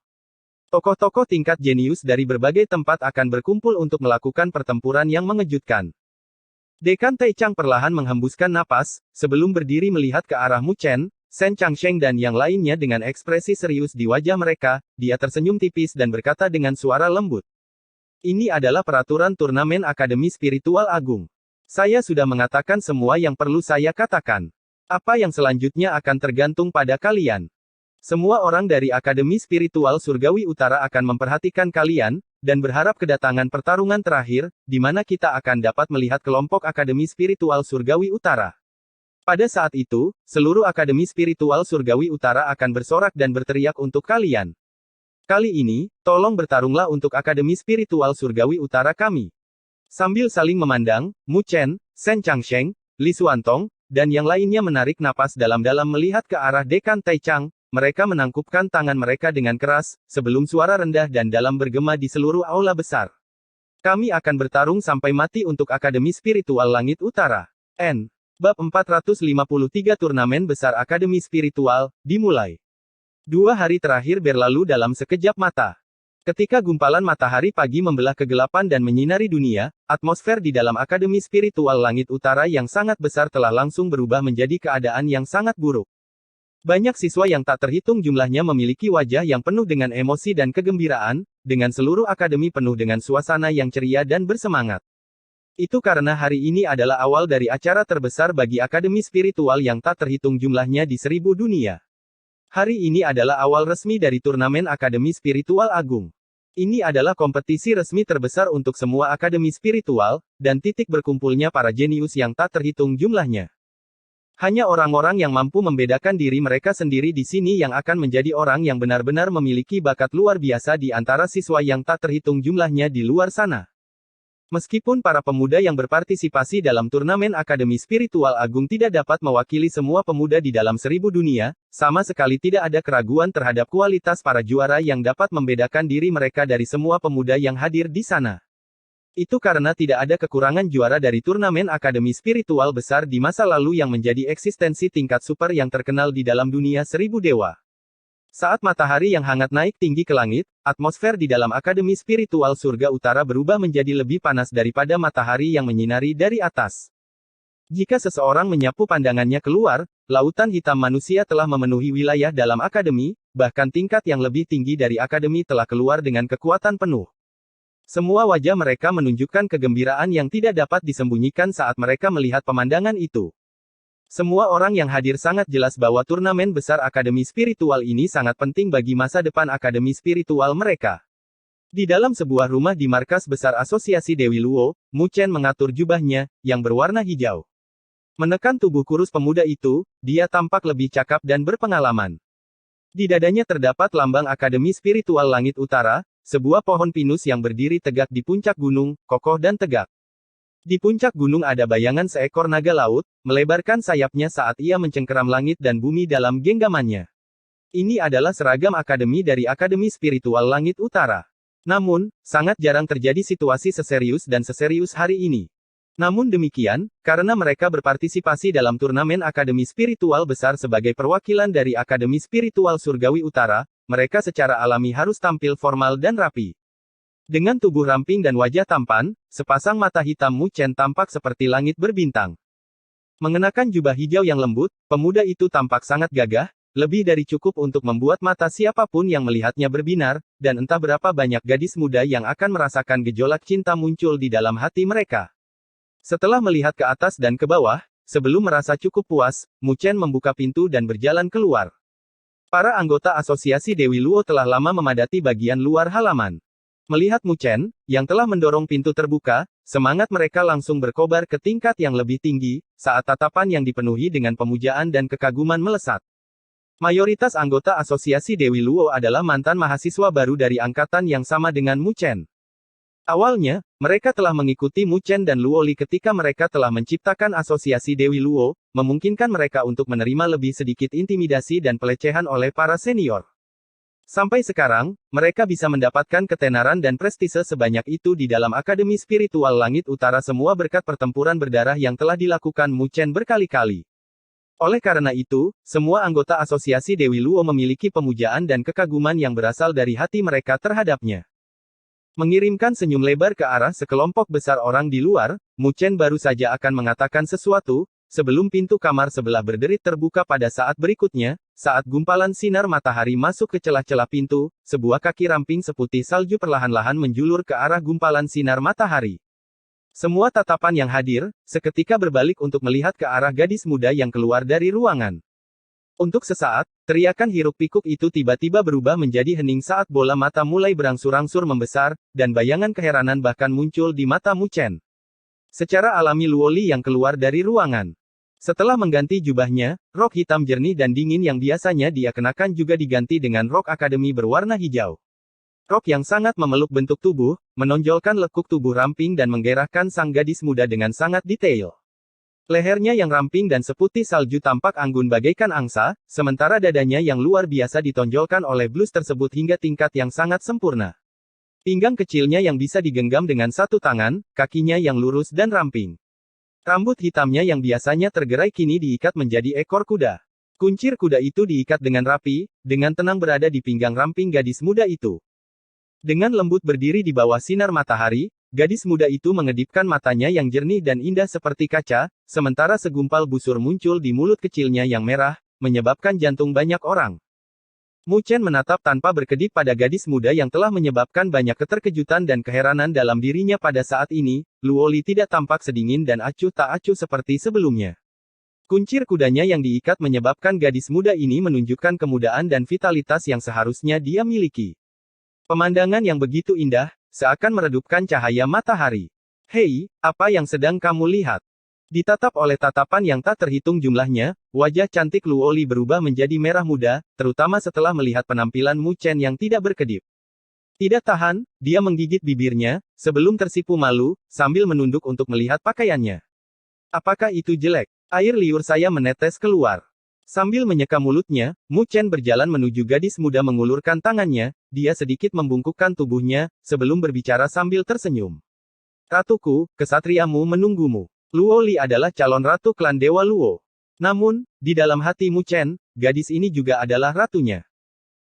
Tokoh-tokoh tingkat jenius dari berbagai tempat akan berkumpul untuk melakukan pertempuran yang mengejutkan. Dekan Tai Chang perlahan menghembuskan napas, sebelum berdiri melihat ke arah Mu Chen, Shen Changsheng dan yang lainnya dengan ekspresi serius di wajah mereka, dia tersenyum tipis dan berkata dengan suara lembut. Ini adalah peraturan turnamen Akademi Spiritual Agung. Saya sudah mengatakan semua yang perlu saya katakan. Apa yang selanjutnya akan tergantung pada kalian. Semua orang dari Akademi Spiritual Surgawi Utara akan memperhatikan kalian, dan berharap kedatangan pertarungan terakhir, di mana kita akan dapat melihat kelompok Akademi Spiritual Surgawi Utara. Pada saat itu, seluruh Akademi Spiritual Surgawi Utara akan bersorak dan berteriak untuk kalian. Kali ini, tolong bertarunglah untuk Akademi Spiritual Surgawi Utara kami. Sambil saling memandang, Mu Chen, Shen Changsheng, Li Xuantong, dan yang lainnya menarik napas dalam-dalam melihat ke arah Dekan Tai Chang, mereka menangkupkan tangan mereka dengan keras, sebelum suara rendah dan dalam bergema di seluruh aula besar. Kami akan bertarung sampai mati untuk Akademi Spiritual Langit Utara. Bab 453 Turnamen Besar Akademi Spiritual, dimulai. 2 hari terakhir berlalu dalam sekejap mata. Ketika gumpalan matahari pagi membelah kegelapan dan menyinari dunia, atmosfer di dalam Akademi Spiritual Langit Utara yang sangat besar telah langsung berubah menjadi keadaan yang sangat buruk. Banyak siswa yang tak terhitung jumlahnya memiliki wajah yang penuh dengan emosi dan kegembiraan, dengan seluruh akademi penuh dengan suasana yang ceria dan bersemangat. Itu karena hari ini adalah awal dari acara terbesar bagi Akademi Spiritual yang tak terhitung jumlahnya di 1000 dunia. Hari ini adalah awal resmi dari turnamen Akademi Spiritual Agung. Ini adalah kompetisi resmi terbesar untuk semua akademi spiritual, dan titik berkumpulnya para jenius yang tak terhitung jumlahnya. Hanya orang-orang yang mampu membedakan diri mereka sendiri di sini yang akan menjadi orang yang benar-benar memiliki bakat luar biasa di antara siswa yang tak terhitung jumlahnya di luar sana. Meskipun para pemuda yang berpartisipasi dalam turnamen Akademi Spiritual Agung tidak dapat mewakili semua pemuda di dalam 1000 dunia, sama sekali tidak ada keraguan terhadap kualitas para juara yang dapat membedakan diri mereka dari semua pemuda yang hadir di sana. Itu karena tidak ada kekurangan juara dari turnamen Akademi Spiritual besar di masa lalu yang menjadi eksistensi tingkat super yang terkenal di dalam dunia 1000 dewa. Saat matahari yang hangat naik tinggi ke langit, atmosfer di dalam Akademi Spiritual Surga Utara berubah menjadi lebih panas daripada matahari yang menyinari dari atas. Jika seseorang menyapu pandangannya keluar, lautan hitam manusia telah memenuhi wilayah dalam Akademi, bahkan tingkat yang lebih tinggi dari Akademi telah keluar dengan kekuatan penuh. Semua wajah mereka menunjukkan kegembiraan yang tidak dapat disembunyikan saat mereka melihat pemandangan itu. Semua orang yang hadir sangat jelas bahwa turnamen besar Akademi Spiritual ini sangat penting bagi masa depan Akademi Spiritual mereka. Di dalam sebuah rumah di markas besar Asosiasi Dewi Luo, Mu Chen mengatur jubahnya, yang berwarna hijau. Menekan tubuh kurus pemuda itu, dia tampak lebih cakap dan berpengalaman. Di dadanya terdapat lambang Akademi Spiritual Langit Utara, sebuah pohon pinus yang berdiri tegak di puncak gunung, kokoh dan tegak. Di puncak gunung ada bayangan seekor naga laut, melebarkan sayapnya saat ia mencengkeram langit dan bumi dalam genggamannya. Ini adalah seragam akademi dari Akademi Spiritual Langit Utara. Namun, sangat jarang terjadi situasi seserius dan seserius hari ini. Namun demikian, karena mereka berpartisipasi dalam turnamen Akademi Spiritual Besar sebagai perwakilan dari Akademi Spiritual Surgawi Utara, mereka secara alami harus tampil formal dan rapi. Dengan tubuh ramping dan wajah tampan, sepasang mata hitam Mu Chen tampak seperti langit berbintang. Mengenakan jubah hijau yang lembut, pemuda itu tampak sangat gagah, lebih dari cukup untuk membuat mata siapapun yang melihatnya berbinar, dan entah berapa banyak gadis muda yang akan merasakan gejolak cinta muncul di dalam hati mereka. Setelah melihat ke atas dan ke bawah, sebelum merasa cukup puas, Mu Chen membuka pintu dan berjalan keluar. Para anggota Asosiasi Dewi Luo telah lama memadati bagian luar halaman. Melihat Mu Chen, yang telah mendorong pintu terbuka, semangat mereka langsung berkobar ke tingkat yang lebih tinggi, saat tatapan yang dipenuhi dengan pemujaan dan kekaguman melesat. Mayoritas anggota Asosiasi Dewi Luo adalah mantan mahasiswa baru dari angkatan yang sama dengan Mu Chen. Awalnya, mereka telah mengikuti Mu Chen dan Luo Li ketika mereka telah menciptakan Asosiasi Dewi Luo, memungkinkan mereka untuk menerima lebih sedikit intimidasi dan pelecehan oleh para senior. Sampai sekarang, mereka bisa mendapatkan ketenaran dan prestise sebanyak itu di dalam Akademi Spiritual Langit Utara semua berkat pertempuran berdarah yang telah dilakukan Mu Chen berkali-kali. Oleh karena itu, semua anggota Asosiasi Dewi Luo memiliki pemujaan dan kekaguman yang berasal dari hati mereka terhadapnya. Mengirimkan senyum lebar ke arah sekelompok besar orang di luar, Mu Chen baru saja akan mengatakan sesuatu, sebelum pintu kamar sebelah berderit terbuka pada saat berikutnya, saat gumpalan sinar matahari masuk ke celah-celah pintu, sebuah kaki ramping seputih salju perlahan-lahan menjulur ke arah gumpalan sinar matahari. Semua tatapan yang hadir, seketika berbalik untuk melihat ke arah gadis muda yang keluar dari ruangan. Untuk sesaat, teriakan hiruk-pikuk itu tiba-tiba berubah menjadi hening saat bola mata mulai berangsur-angsur membesar, dan bayangan keheranan bahkan muncul di mata Mu Chen. Secara alami Luo Li yang keluar dari ruangan. Setelah mengganti jubahnya, rok hitam jernih dan dingin yang biasanya dia kenakan juga diganti dengan rok akademi berwarna hijau. Rok yang sangat memeluk bentuk tubuh, menonjolkan lekuk tubuh ramping dan menggairahkan sang gadis muda dengan sangat detail. Lehernya yang ramping dan seputih salju tampak anggun bagaikan angsa, sementara dadanya yang luar biasa ditonjolkan oleh blus tersebut hingga tingkat yang sangat sempurna. Pinggang kecilnya yang bisa digenggam dengan satu tangan, kakinya yang lurus dan ramping. Rambut hitamnya yang biasanya tergerai kini diikat menjadi ekor kuda. Kuncir kuda itu diikat dengan rapi, dengan tenang berada di pinggang ramping gadis muda itu. Dengan lembut berdiri di bawah sinar matahari, gadis muda itu mengedipkan matanya yang jernih dan indah seperti kaca, sementara segumpal busur muncul di mulut kecilnya yang merah, menyebabkan jantung banyak orang. Mu Chen menatap tanpa berkedip pada gadis muda yang telah menyebabkan banyak keterkejutan dan keheranan dalam dirinya pada saat ini. Luo Li tidak tampak sedingin dan acuh tak acuh seperti sebelumnya. Kuncir kudanya yang diikat menyebabkan gadis muda ini menunjukkan kemudaan dan vitalitas yang seharusnya dia miliki. Pemandangan yang begitu indah, seakan meredupkan cahaya matahari. Hei, apa yang sedang kamu lihat? Ditatap oleh tatapan yang tak terhitung jumlahnya, wajah cantik Luo Li berubah menjadi merah muda, terutama setelah melihat penampilan Mu Chen yang tidak berkedip. Tidak tahan, dia menggigit bibirnya, sebelum tersipu malu, sambil menunduk untuk melihat pakaiannya. Apakah itu jelek? Air liur saya menetes keluar. Sambil menyeka mulutnya, Mu Chen berjalan menuju gadis muda mengulurkan tangannya, dia sedikit membungkukkan tubuhnya, sebelum berbicara sambil tersenyum. Ratuku, kesatriamu menunggumu. Luo Li adalah calon ratu klan Dewa Luo. Namun, di dalam hati Mu Chen, gadis ini juga adalah ratunya.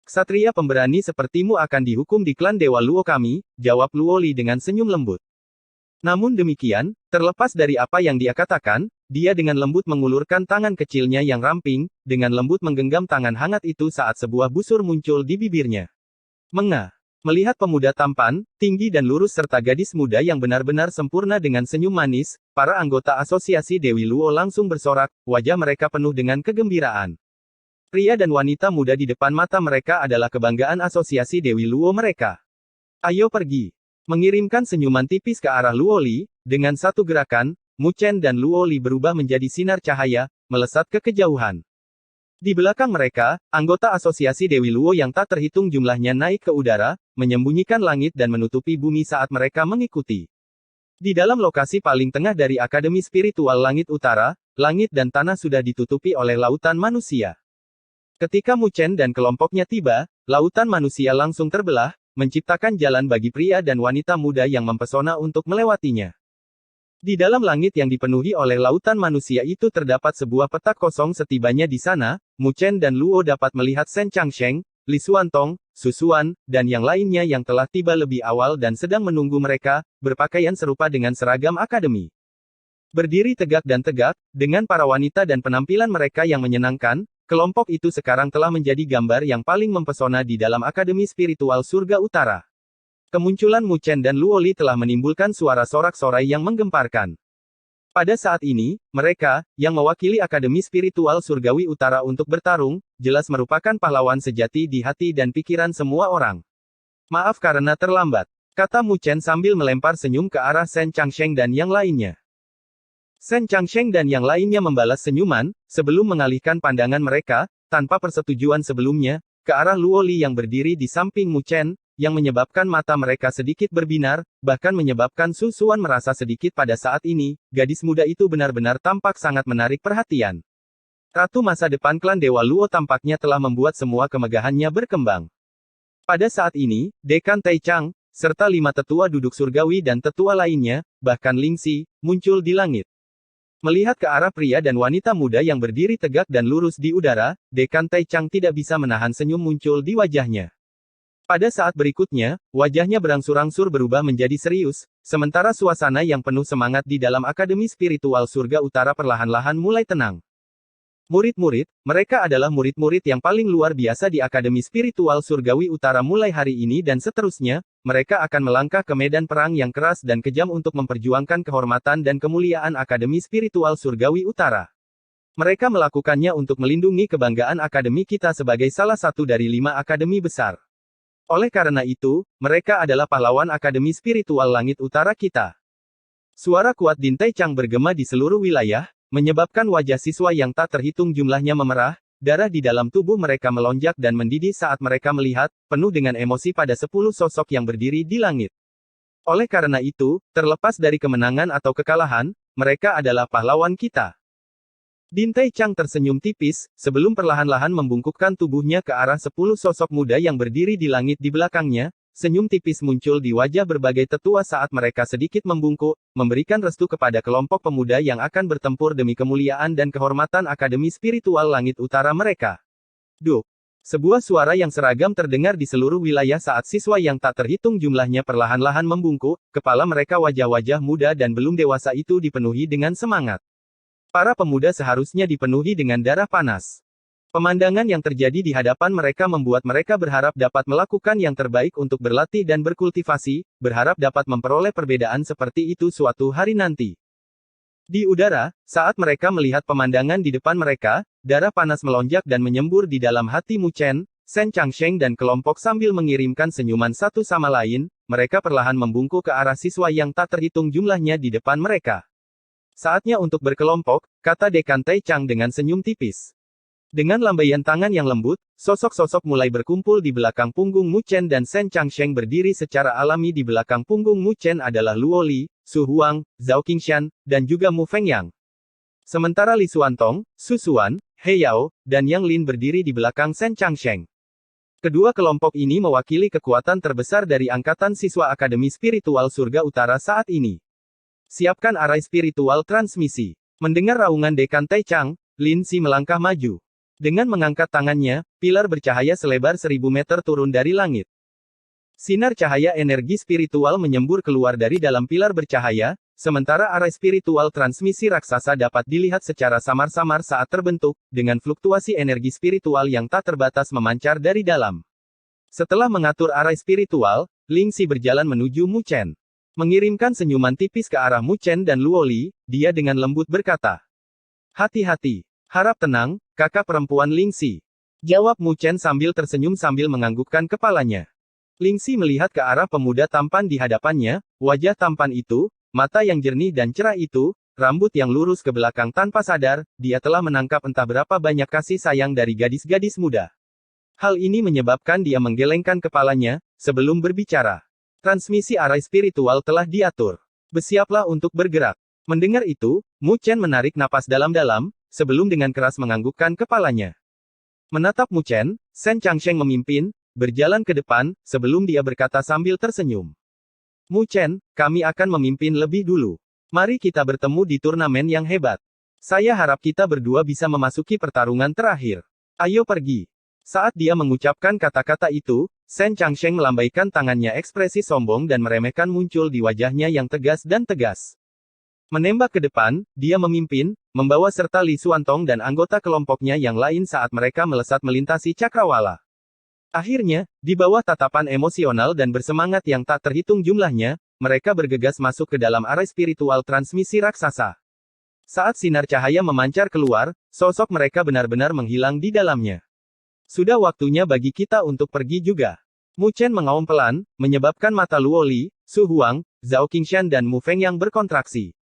Ksatria pemberani sepertimu akan dihukum di klan Dewa Luo kami, jawab Luo Li dengan senyum lembut. Namun demikian, terlepas dari apa yang dia katakan, dia dengan lembut mengulurkan tangan kecilnya yang ramping, dengan lembut menggenggam tangan hangat itu saat sebuah busur muncul di bibirnya. Mengah. Melihat pemuda tampan, tinggi dan lurus serta gadis muda yang benar-benar sempurna dengan senyum manis, para anggota asosiasi Dewi Luo langsung bersorak, wajah mereka penuh dengan kegembiraan. Pria dan wanita muda di depan mata mereka adalah kebanggaan asosiasi Dewi Luo mereka. Ayo pergi. Mengirimkan senyuman tipis ke arah Luo Li, dengan satu gerakan, Mu Chen dan Luo Li berubah menjadi sinar cahaya, melesat ke kejauhan. Di belakang mereka, anggota asosiasi Dewi Luo yang tak terhitung jumlahnya naik ke udara, menyembunyikan langit dan menutupi bumi saat mereka mengikuti. Di dalam lokasi paling tengah dari Akademi Spiritual Langit Utara, langit dan tanah sudah ditutupi oleh lautan manusia. Ketika Mu Chen dan kelompoknya tiba, lautan manusia langsung terbelah, menciptakan jalan bagi pria dan wanita muda yang mempesona untuk melewatinya. Di dalam langit yang dipenuhi oleh lautan manusia itu terdapat sebuah petak kosong. Setibanya di sana, Mu Chen dan Luo dapat melihat Shen Changsheng, Li Xuantong, Su Xuan, dan yang lainnya yang telah tiba lebih awal dan sedang menunggu mereka, berpakaian serupa dengan seragam akademi. Berdiri tegak dan tegak, dengan para wanita dan penampilan mereka yang menyenangkan, kelompok itu sekarang telah menjadi gambar yang paling mempesona di dalam Akademi Spiritual Surga Utara. Kemunculan Mu Chen dan Luo Li telah menimbulkan suara sorak-sorai yang menggemparkan. Pada saat ini, mereka, yang mewakili Akademi Spiritual Surgawi Utara untuk bertarung, jelas merupakan pahlawan sejati di hati dan pikiran semua orang. Maaf karena terlambat, kata Mu Chen sambil melempar senyum ke arah Shen Changsheng dan yang lainnya. Shen Changsheng dan yang lainnya membalas senyuman, sebelum mengalihkan pandangan mereka, tanpa persetujuan sebelumnya, ke arah Luo Li yang berdiri di samping Mu Chen, yang menyebabkan mata mereka sedikit berbinar, bahkan menyebabkan Su Xuan merasa sedikit pada saat ini, gadis muda itu benar-benar tampak sangat menarik perhatian. Ratu masa depan klan Dewa Luo tampaknya telah membuat semua kemegahannya berkembang. Pada saat ini, Dekan Tai Chang, serta 5 tetua duduk surgawi dan tetua lainnya, bahkan Ling Xi, muncul di langit. Melihat ke arah pria dan wanita muda yang berdiri tegak dan lurus di udara, Dekan Tai Chang tidak bisa menahan senyum muncul di wajahnya. Pada saat berikutnya, wajahnya berangsur-angsur berubah menjadi serius, sementara suasana yang penuh semangat di dalam Akademi Spiritual Surga Utara perlahan-lahan mulai tenang. Murid-murid, mereka adalah murid-murid yang paling luar biasa di Akademi Spiritual Surgawi Utara mulai hari ini dan seterusnya, mereka akan melangkah ke medan perang yang keras dan kejam untuk memperjuangkan kehormatan dan kemuliaan Akademi Spiritual Surgawi Utara. Mereka melakukannya untuk melindungi kebanggaan akademi kita sebagai salah satu dari 5 akademi besar. Oleh karena itu, mereka adalah pahlawan Akademi Spiritual Langit Utara kita. Suara kuat Din Tai Chang bergema di seluruh wilayah, menyebabkan wajah siswa yang tak terhitung jumlahnya memerah, darah di dalam tubuh mereka melonjak dan mendidih saat mereka melihat, penuh dengan emosi pada 10 sosok yang berdiri di langit. Oleh karena itu, terlepas dari kemenangan atau kekalahan, mereka adalah pahlawan kita. Din Tai Chang tersenyum tipis, sebelum perlahan-lahan membungkukkan tubuhnya ke arah 10 sosok muda yang berdiri di langit di belakangnya, senyum tipis muncul di wajah berbagai tetua saat mereka sedikit membungkuk, memberikan restu kepada kelompok pemuda yang akan bertempur demi kemuliaan dan kehormatan Akademi Spiritual Langit Utara mereka. Duk! Sebuah suara yang seragam terdengar di seluruh wilayah saat siswa yang tak terhitung jumlahnya perlahan-lahan membungkuk, kepala mereka wajah-wajah muda dan belum dewasa itu dipenuhi dengan semangat. Para pemuda seharusnya dipenuhi dengan darah panas. Pemandangan yang terjadi di hadapan mereka membuat mereka berharap dapat melakukan yang terbaik untuk berlatih dan berkultivasi, berharap dapat memperoleh perbedaan seperti itu suatu hari nanti. Di udara, saat mereka melihat pemandangan di depan mereka, darah panas melonjak dan menyembur di dalam hati Mu Chen, Shen Changsheng dan kelompok sambil mengirimkan senyuman satu sama lain, mereka perlahan membungkuk ke arah siswa yang tak terhitung jumlahnya di depan mereka. Saatnya untuk berkelompok, kata Dekan Tai Chang dengan senyum tipis. Dengan lambaian tangan yang lembut, sosok-sosok mulai berkumpul di belakang punggung Mu Chen dan Shen Changsheng berdiri secara alami di belakang punggung Mu Chen adalah Luo Li, Su Huang, Zhao Qingshan, dan juga Mu Fengyang. Sementara Li Xuantong, Su Xuan, He Yao, dan Yang Lin berdiri di belakang Shen Changsheng. Kedua kelompok ini mewakili kekuatan terbesar dari angkatan siswa Akademi Spiritual Surga Utara saat ini. Siapkan arai spiritual transmisi. Mendengar raungan Dekan Tai Chang, Lin Xi melangkah maju. Dengan mengangkat tangannya, pilar bercahaya selebar 1000 meter turun dari langit. Sinar cahaya energi spiritual menyembur keluar dari dalam pilar bercahaya, sementara arai spiritual transmisi raksasa dapat dilihat secara samar-samar saat terbentuk, dengan fluktuasi energi spiritual yang tak terbatas memancar dari dalam. Setelah mengatur arah spiritual, Ling Xi berjalan menuju Mu Chen. Mengirimkan senyuman tipis ke arah Mu Chen dan Luo Li, dia dengan lembut berkata, "Hati-hati. Harap tenang, kakak perempuan Ling Xi." Jawab Mu Chen sambil tersenyum sambil menganggukkan kepalanya. Ling Xi melihat ke arah pemuda tampan di hadapannya, wajah tampan itu, mata yang jernih dan cerah itu, rambut yang lurus ke belakang tanpa sadar, dia telah menangkap entah berapa banyak kasih sayang dari gadis-gadis muda. Hal ini menyebabkan dia menggelengkan kepalanya, sebelum berbicara. Transmisi arah spiritual telah diatur. Bersiaplah untuk bergerak. Mendengar itu, Mu Chen menarik napas dalam-dalam, sebelum dengan keras menganggukkan kepalanya. Menatap Mu Chen, Shen Changsheng memimpin, berjalan ke depan, sebelum dia berkata sambil tersenyum. Mu Chen, kami akan memimpin lebih dulu. Mari kita bertemu di turnamen yang hebat. Saya harap kita berdua bisa memasuki pertarungan terakhir. Ayo pergi. Saat dia mengucapkan kata-kata itu, Shen Changsheng melambaikan tangannya, ekspresi sombong dan meremehkan muncul di wajahnya yang tegas dan tegas. Menembak ke depan, dia memimpin, membawa serta Li Xuantong dan anggota kelompoknya yang lain saat mereka melesat melintasi cakrawala. Akhirnya, di bawah tatapan emosional dan bersemangat yang tak terhitung jumlahnya, mereka bergegas masuk ke dalam arah spiritual transmisi raksasa. Saat sinar cahaya memancar keluar, sosok mereka benar-benar menghilang di dalamnya. Sudah waktunya bagi kita untuk pergi juga. Mu Chen mengaum pelan, menyebabkan mata Luo Li, Su Huang, Zhao Qingshan dan Mu Feng yang berkontraksi.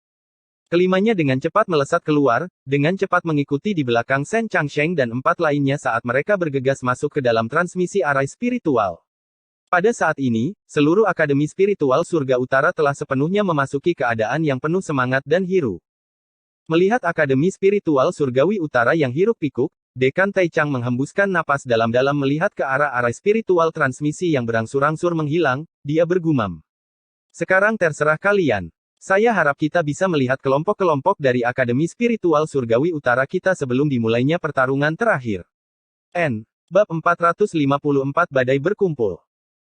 Kelimanya dengan cepat melesat keluar, dengan cepat mengikuti di belakang Shen Changsheng dan 4 lainnya saat mereka bergegas masuk ke dalam transmisi arah spiritual. Pada saat ini, seluruh Akademi Spiritual Surga Utara telah sepenuhnya memasuki keadaan yang penuh semangat dan hiru. Melihat Akademi Spiritual Surgawi Utara yang hiruk-pikuk, Dekan Taichang menghembuskan napas dalam-dalam melihat ke arah spiritual transmisi yang berangsur-angsur menghilang, dia bergumam. Sekarang terserah kalian. Saya harap kita bisa melihat kelompok-kelompok dari Akademi Spiritual Surgawi Utara kita sebelum dimulainya pertarungan terakhir. Bab 454 Badai Berkumpul.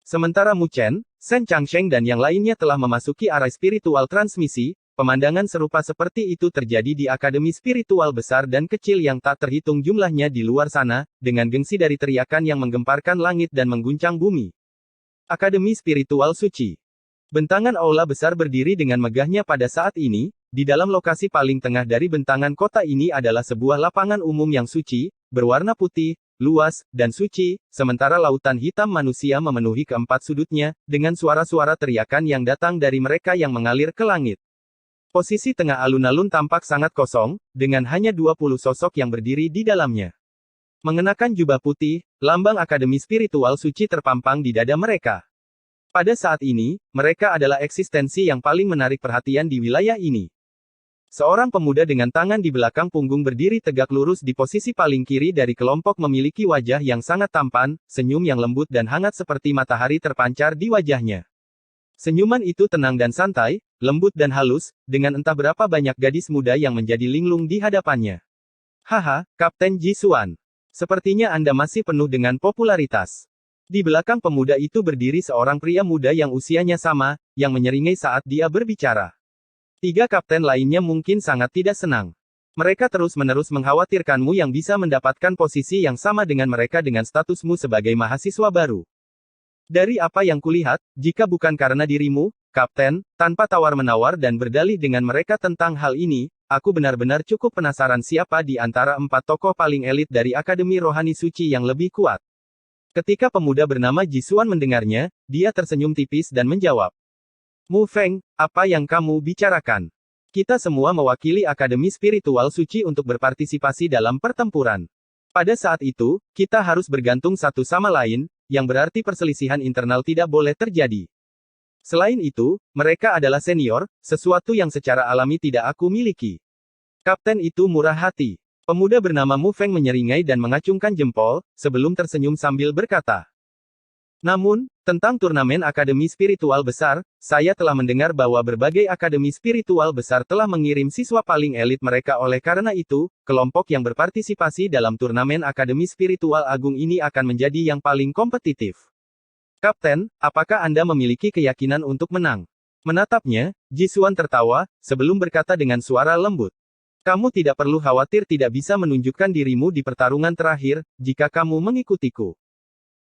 Sementara Mu Chen, Shen Changsheng dan yang lainnya telah memasuki arah spiritual transmisi, pemandangan serupa seperti itu terjadi di Akademi Spiritual besar dan kecil yang tak terhitung jumlahnya di luar sana, dengan gengsi dari teriakan yang menggemparkan langit dan mengguncang bumi. Akademi Spiritual Suci. Bentangan aula besar berdiri dengan megahnya pada saat ini, di dalam lokasi paling tengah dari bentangan kota ini adalah sebuah lapangan umum yang suci, berwarna putih, luas, dan suci, sementara lautan hitam manusia memenuhi keempat sudutnya, dengan suara-suara teriakan yang datang dari mereka yang mengalir ke langit. Posisi tengah alun-alun tampak sangat kosong, dengan hanya 20 sosok yang berdiri di dalamnya. Mengenakan jubah putih, lambang Akademi Spiritual Suci terpampang di dada mereka. Pada saat ini, mereka adalah eksistensi yang paling menarik perhatian di wilayah ini. Seorang pemuda dengan tangan di belakang punggung berdiri tegak lurus di posisi paling kiri dari kelompok memiliki wajah yang sangat tampan, senyum yang lembut dan hangat seperti matahari terpancar di wajahnya. Senyuman itu tenang dan santai, lembut dan halus, dengan entah berapa banyak gadis muda yang menjadi linglung di hadapannya. Haha, Kapten Ji Xuan. Sepertinya Anda masih penuh dengan popularitas. Di belakang pemuda itu berdiri seorang pria muda yang usianya sama, yang menyeringai saat dia berbicara. 3 kapten lainnya mungkin sangat tidak senang. Mereka terus-menerus mengkhawatirkanmu yang bisa mendapatkan posisi yang sama dengan mereka dengan statusmu sebagai mahasiswa baru. Dari apa yang kulihat, jika bukan karena dirimu, Kapten, tanpa tawar-menawar dan berdalih dengan mereka tentang hal ini, aku benar-benar cukup penasaran siapa di antara 4 tokoh paling elit dari Akademi Rohani Suci yang lebih kuat. Ketika pemuda bernama Ji Xuan mendengarnya, dia tersenyum tipis dan menjawab. Mu Feng, apa yang kamu bicarakan? Kita semua mewakili Akademi Spiritual Suci untuk berpartisipasi dalam pertempuran. Pada saat itu, kita harus bergantung satu sama lain, yang berarti perselisihan internal tidak boleh terjadi. Selain itu, mereka adalah senior, sesuatu yang secara alami tidak aku miliki. Kapten itu murah hati. Pemuda bernama Mu Feng menyeringai dan mengacungkan jempol, sebelum tersenyum sambil berkata. Namun, tentang turnamen Akademi Spiritual Besar, saya telah mendengar bahwa berbagai Akademi Spiritual Besar telah mengirim siswa paling elit mereka oleh karena itu, kelompok yang berpartisipasi dalam turnamen Akademi Spiritual Agung ini akan menjadi yang paling kompetitif. Kapten, apakah Anda memiliki keyakinan untuk menang? Menatapnya, Ji Xuan tertawa, sebelum berkata dengan suara lembut. Kamu tidak perlu khawatir tidak bisa menunjukkan dirimu di pertarungan terakhir, jika kamu mengikutiku.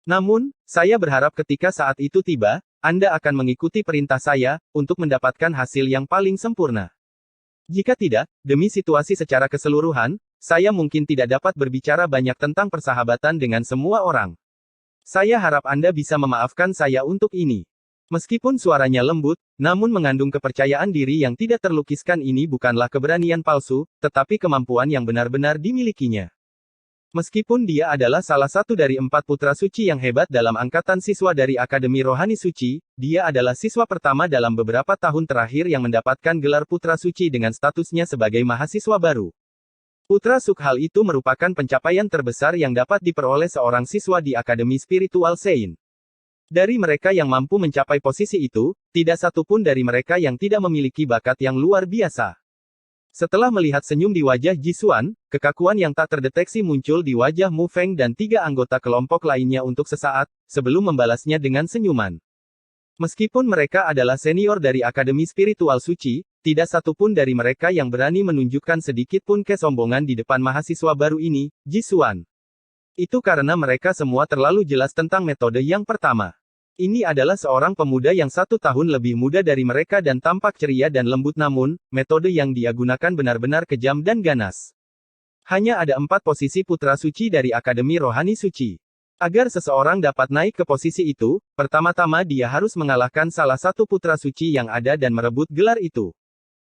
Namun, saya berharap ketika saat itu tiba, Anda akan mengikuti perintah saya, untuk mendapatkan hasil yang paling sempurna. Jika tidak, demi situasi secara keseluruhan, saya mungkin tidak dapat berbicara banyak tentang persahabatan dengan semua orang. Saya harap Anda bisa memaafkan saya untuk ini. Meskipun suaranya lembut, namun mengandung kepercayaan diri yang tidak terlukiskan ini bukanlah keberanian palsu, tetapi kemampuan yang benar-benar dimilikinya. Meskipun dia adalah salah satu dari 4 putra suci yang hebat dalam angkatan siswa dari Akademi Rohani Suci, dia adalah siswa pertama dalam beberapa tahun terakhir yang mendapatkan gelar putra suci dengan statusnya sebagai mahasiswa baru. Putra Sukhal itu merupakan pencapaian terbesar yang dapat diperoleh seorang siswa di Akademi Spiritual Sein. Dari mereka yang mampu mencapai posisi itu, tidak satupun dari mereka yang tidak memiliki bakat yang luar biasa. Setelah melihat senyum di wajah Jisuan, kekakuan yang tak terdeteksi muncul di wajah Mu Feng dan 3 anggota kelompok lainnya untuk sesaat, sebelum membalasnya dengan senyuman. Meskipun mereka adalah senior dari Akademi Spiritual Suci, tidak satupun dari mereka yang berani menunjukkan sedikit pun kesombongan di depan mahasiswa baru ini, Jisuan. Itu karena mereka semua terlalu jelas tentang metode yang pertama. Ini adalah seorang pemuda yang 1 tahun lebih muda dari mereka dan tampak ceria dan lembut, namun, metode yang dia gunakan benar-benar kejam dan ganas. Hanya ada 4 posisi putra suci dari Akademi Rohani Suci. Agar seseorang dapat naik ke posisi itu, pertama-tama dia harus mengalahkan salah satu putra suci yang ada dan merebut gelar itu.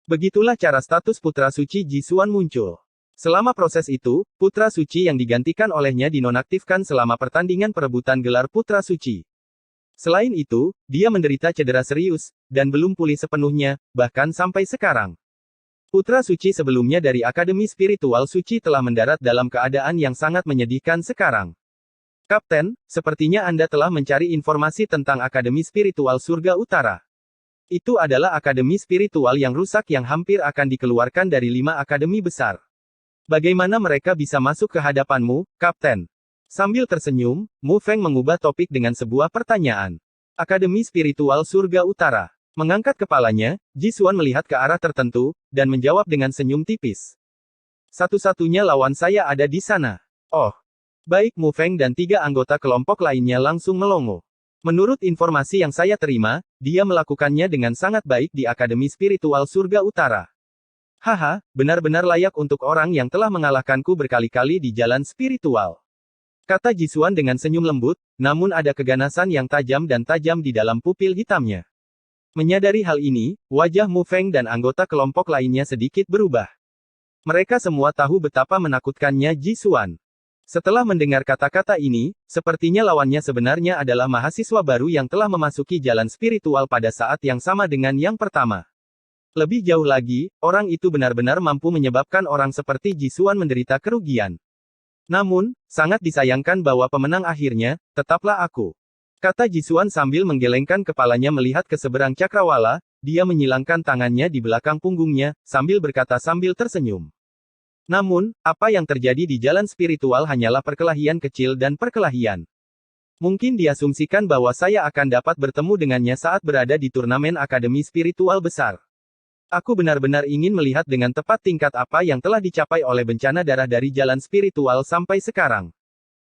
Begitulah cara status putra suci Jisuan muncul. Selama proses itu, putra suci yang digantikan olehnya dinonaktifkan selama pertandingan perebutan gelar putra suci. Selain itu, dia menderita cedera serius, dan belum pulih sepenuhnya, bahkan sampai sekarang. Putra suci sebelumnya dari Akademi Spiritual Suci telah mendarat dalam keadaan yang sangat menyedihkan sekarang. Kapten, sepertinya Anda telah mencari informasi tentang Akademi Spiritual Surga Utara. Itu adalah akademi spiritual yang rusak yang hampir akan dikeluarkan dari 5 akademi besar. Bagaimana mereka bisa masuk ke hadapanmu, Kapten? Sambil tersenyum, Mu Feng mengubah topik dengan sebuah pertanyaan. Akademi Spiritual Surga Utara. Mengangkat kepalanya, Jisuan melihat ke arah tertentu, dan menjawab dengan senyum tipis. Satu-satunya lawan saya ada di sana. Oh. Baik, Mu Feng dan 3 anggota kelompok lainnya langsung melongo. Menurut informasi yang saya terima, dia melakukannya dengan sangat baik di Akademi Spiritual Surga Utara. Haha, benar-benar layak untuk orang yang telah mengalahkanku berkali-kali di jalan spiritual. Kata Jisuan dengan senyum lembut, namun ada keganasan yang tajam di dalam pupil hitamnya. Menyadari hal ini, wajah Mu Feng dan anggota kelompok lainnya sedikit berubah. Mereka semua tahu betapa menakutkannya Jisuan. Setelah mendengar kata-kata ini, sepertinya lawannya sebenarnya adalah mahasiswa baru yang telah memasuki jalan spiritual pada saat yang sama dengan yang pertama. Lebih jauh lagi, orang itu benar-benar mampu menyebabkan orang seperti Jisuan menderita kerugian. Namun, sangat disayangkan bahwa pemenang akhirnya, tetaplah aku. Kata Jisuan sambil menggelengkan kepalanya melihat ke seberang cakrawala, dia menyilangkan tangannya di belakang punggungnya, sambil berkata sambil tersenyum. Namun, apa yang terjadi di jalan spiritual hanyalah perkelahian kecil dan perkelahian. Mungkin diasumsikan bahwa saya akan dapat bertemu dengannya saat berada di turnamen akademi spiritual besar. Aku benar-benar ingin melihat dengan tepat tingkat apa yang telah dicapai oleh bencana darah dari jalan spiritual sampai sekarang.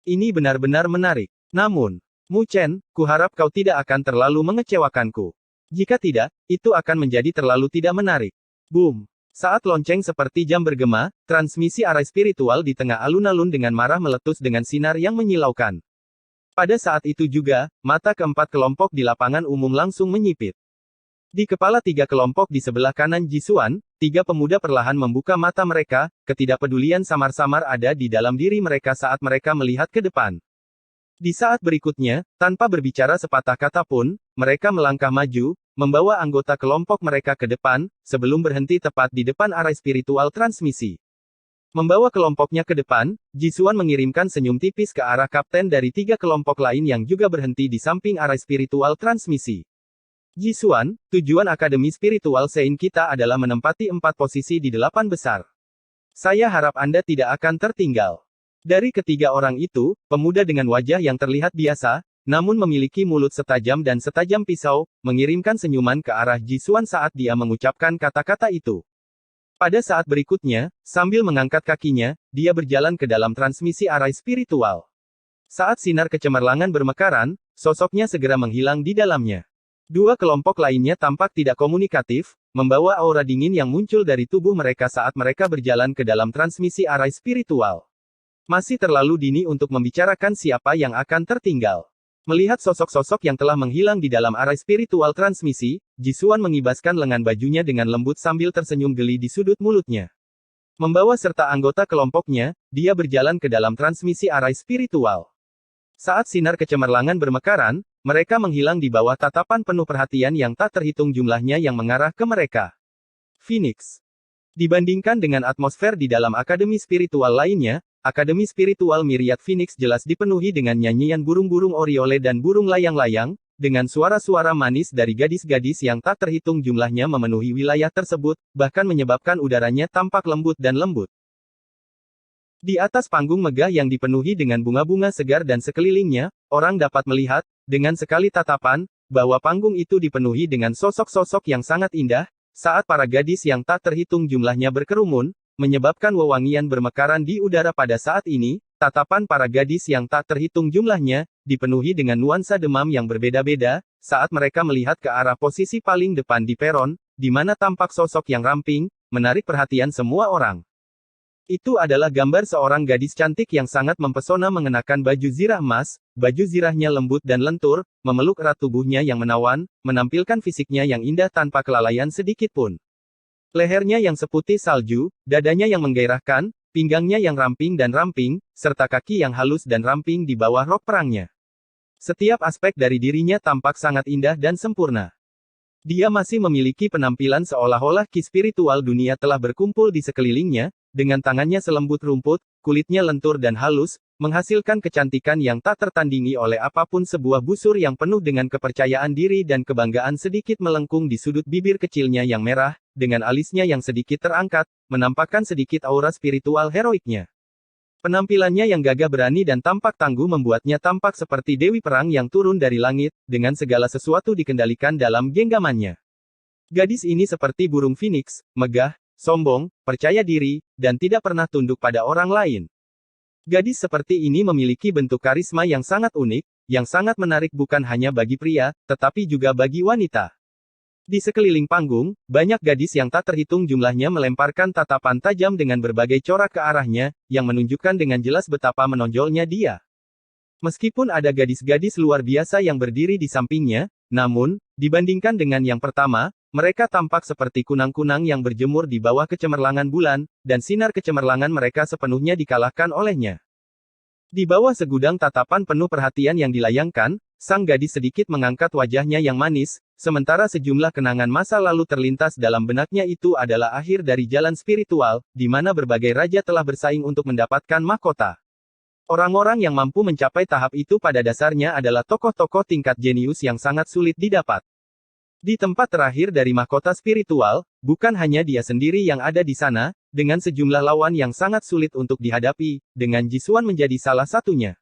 Ini benar-benar menarik. Namun, Mu Chen, kuharap kau tidak akan terlalu mengecewakanku. Jika tidak, itu akan menjadi terlalu tidak menarik. Boom! Saat lonceng seperti jam bergema, transmisi arah spiritual di tengah alun-alun dengan marah meletus dengan sinar yang menyilaukan. Pada saat itu juga, mata keempat kelompok di lapangan umum langsung menyipit. Di kepala 3 kelompok di sebelah kanan Jisuan, 3 pemuda perlahan membuka mata mereka, ketidakpedulian samar-samar ada di dalam diri mereka saat mereka melihat ke depan. Di saat berikutnya, tanpa berbicara sepatah kata pun, mereka melangkah maju, membawa anggota kelompok mereka ke depan, sebelum berhenti tepat di depan arah spiritual transmisi. Membawa kelompoknya ke depan, Jisuan mengirimkan senyum tipis ke arah kapten dari 3 kelompok lain yang juga berhenti di samping arah spiritual transmisi. Jisuan, tujuan Akademi Spiritual Sein kita adalah menempati 4 posisi di 8 besar. Saya harap Anda tidak akan tertinggal. Dari ketiga orang itu, pemuda dengan wajah yang terlihat biasa, namun memiliki mulut setajam dan setajam pisau, mengirimkan senyuman ke arah Jisuan saat dia mengucapkan kata-kata itu. Pada saat berikutnya, sambil mengangkat kakinya, dia berjalan ke dalam transmisi arah spiritual. Saat sinar kecemerlangan bermekaran, sosoknya segera menghilang di dalamnya. Dua kelompok lainnya tampak tidak komunikatif, membawa aura dingin yang muncul dari tubuh mereka saat mereka berjalan ke dalam transmisi arai spiritual. Masih terlalu dini untuk membicarakan siapa yang akan tertinggal. Melihat sosok-sosok yang telah menghilang di dalam arai spiritual transmisi, Jisuan mengibaskan lengan bajunya dengan lembut sambil tersenyum geli di sudut mulutnya. Membawa serta anggota kelompoknya, dia berjalan ke dalam transmisi arai spiritual. Saat sinar kecemerlangan bermekaran, mereka menghilang di bawah tatapan penuh perhatian yang tak terhitung jumlahnya yang mengarah ke mereka. Phoenix. Dibandingkan dengan atmosfer di dalam akademi spiritual lainnya, akademi spiritual Myriad Phoenix jelas dipenuhi dengan nyanyian burung-burung oriole dan burung layang-layang, dengan suara-suara manis dari gadis-gadis yang tak terhitung jumlahnya memenuhi wilayah tersebut, bahkan menyebabkan udaranya tampak lembut dan lembut. Di atas panggung megah yang dipenuhi dengan bunga-bunga segar dan sekelilingnya, orang dapat melihat, dengan sekali tatapan, bahwa panggung itu dipenuhi dengan sosok-sosok yang sangat indah, saat para gadis yang tak terhitung jumlahnya berkerumun, menyebabkan wewangian bermekaran di udara pada saat ini, tatapan para gadis yang tak terhitung jumlahnya, dipenuhi dengan nuansa demam yang berbeda-beda, saat mereka melihat ke arah posisi paling depan di peron, di mana tampak sosok yang ramping, menarik perhatian semua orang. Itu adalah gambar seorang gadis cantik yang sangat mempesona mengenakan baju zirah emas, baju zirahnya lembut dan lentur, memeluk erat tubuhnya yang menawan, menampilkan fisiknya yang indah tanpa kelalaian sedikit pun. Lehernya yang seputih salju, dadanya yang menggairahkan, pinggangnya yang ramping, serta kaki yang halus dan ramping di bawah rok perangnya. Setiap aspek dari dirinya tampak sangat indah dan sempurna. Dia masih memiliki penampilan seolah-olah ki spiritual dunia telah berkumpul di sekelilingnya, dengan tangannya selembut rumput, kulitnya lentur dan halus, menghasilkan kecantikan yang tak tertandingi oleh apapun. Sebuah busur yang penuh dengan kepercayaan diri dan kebanggaan sedikit melengkung di sudut bibir kecilnya yang merah, dengan alisnya yang sedikit terangkat, menampakkan sedikit aura spiritual heroiknya. Penampilannya yang gagah berani dan tampak tangguh membuatnya tampak seperti dewi perang yang turun dari langit, dengan segala sesuatu dikendalikan dalam genggamannya. Gadis ini seperti burung phoenix, megah, sombong, percaya diri, dan tidak pernah tunduk pada orang lain. Gadis seperti ini memiliki bentuk karisma yang sangat unik, yang sangat menarik bukan hanya bagi pria, tetapi juga bagi wanita. Di sekeliling panggung, banyak gadis yang tak terhitung jumlahnya melemparkan tatapan tajam dengan berbagai corak ke arahnya, yang menunjukkan dengan jelas betapa menonjolnya dia. Meskipun ada gadis-gadis luar biasa yang berdiri di sampingnya, namun, dibandingkan dengan yang pertama, mereka tampak seperti kunang-kunang yang berjemur di bawah kecemerlangan bulan, dan sinar kecemerlangan mereka sepenuhnya dikalahkan olehnya. Di bawah segudang tatapan penuh perhatian yang dilayangkan, sang gadis sedikit mengangkat wajahnya yang manis, sementara sejumlah kenangan masa lalu terlintas dalam benaknya. Itu adalah akhir dari jalan spiritual, di mana berbagai raja telah bersaing untuk mendapatkan mahkota. Orang-orang yang mampu mencapai tahap itu pada dasarnya adalah tokoh-tokoh tingkat jenius yang sangat sulit didapat. Di tempat terakhir dari mahkota spiritual, bukan hanya dia sendiri yang ada di sana, dengan sejumlah lawan yang sangat sulit untuk dihadapi, dengan Jisuan menjadi salah satunya.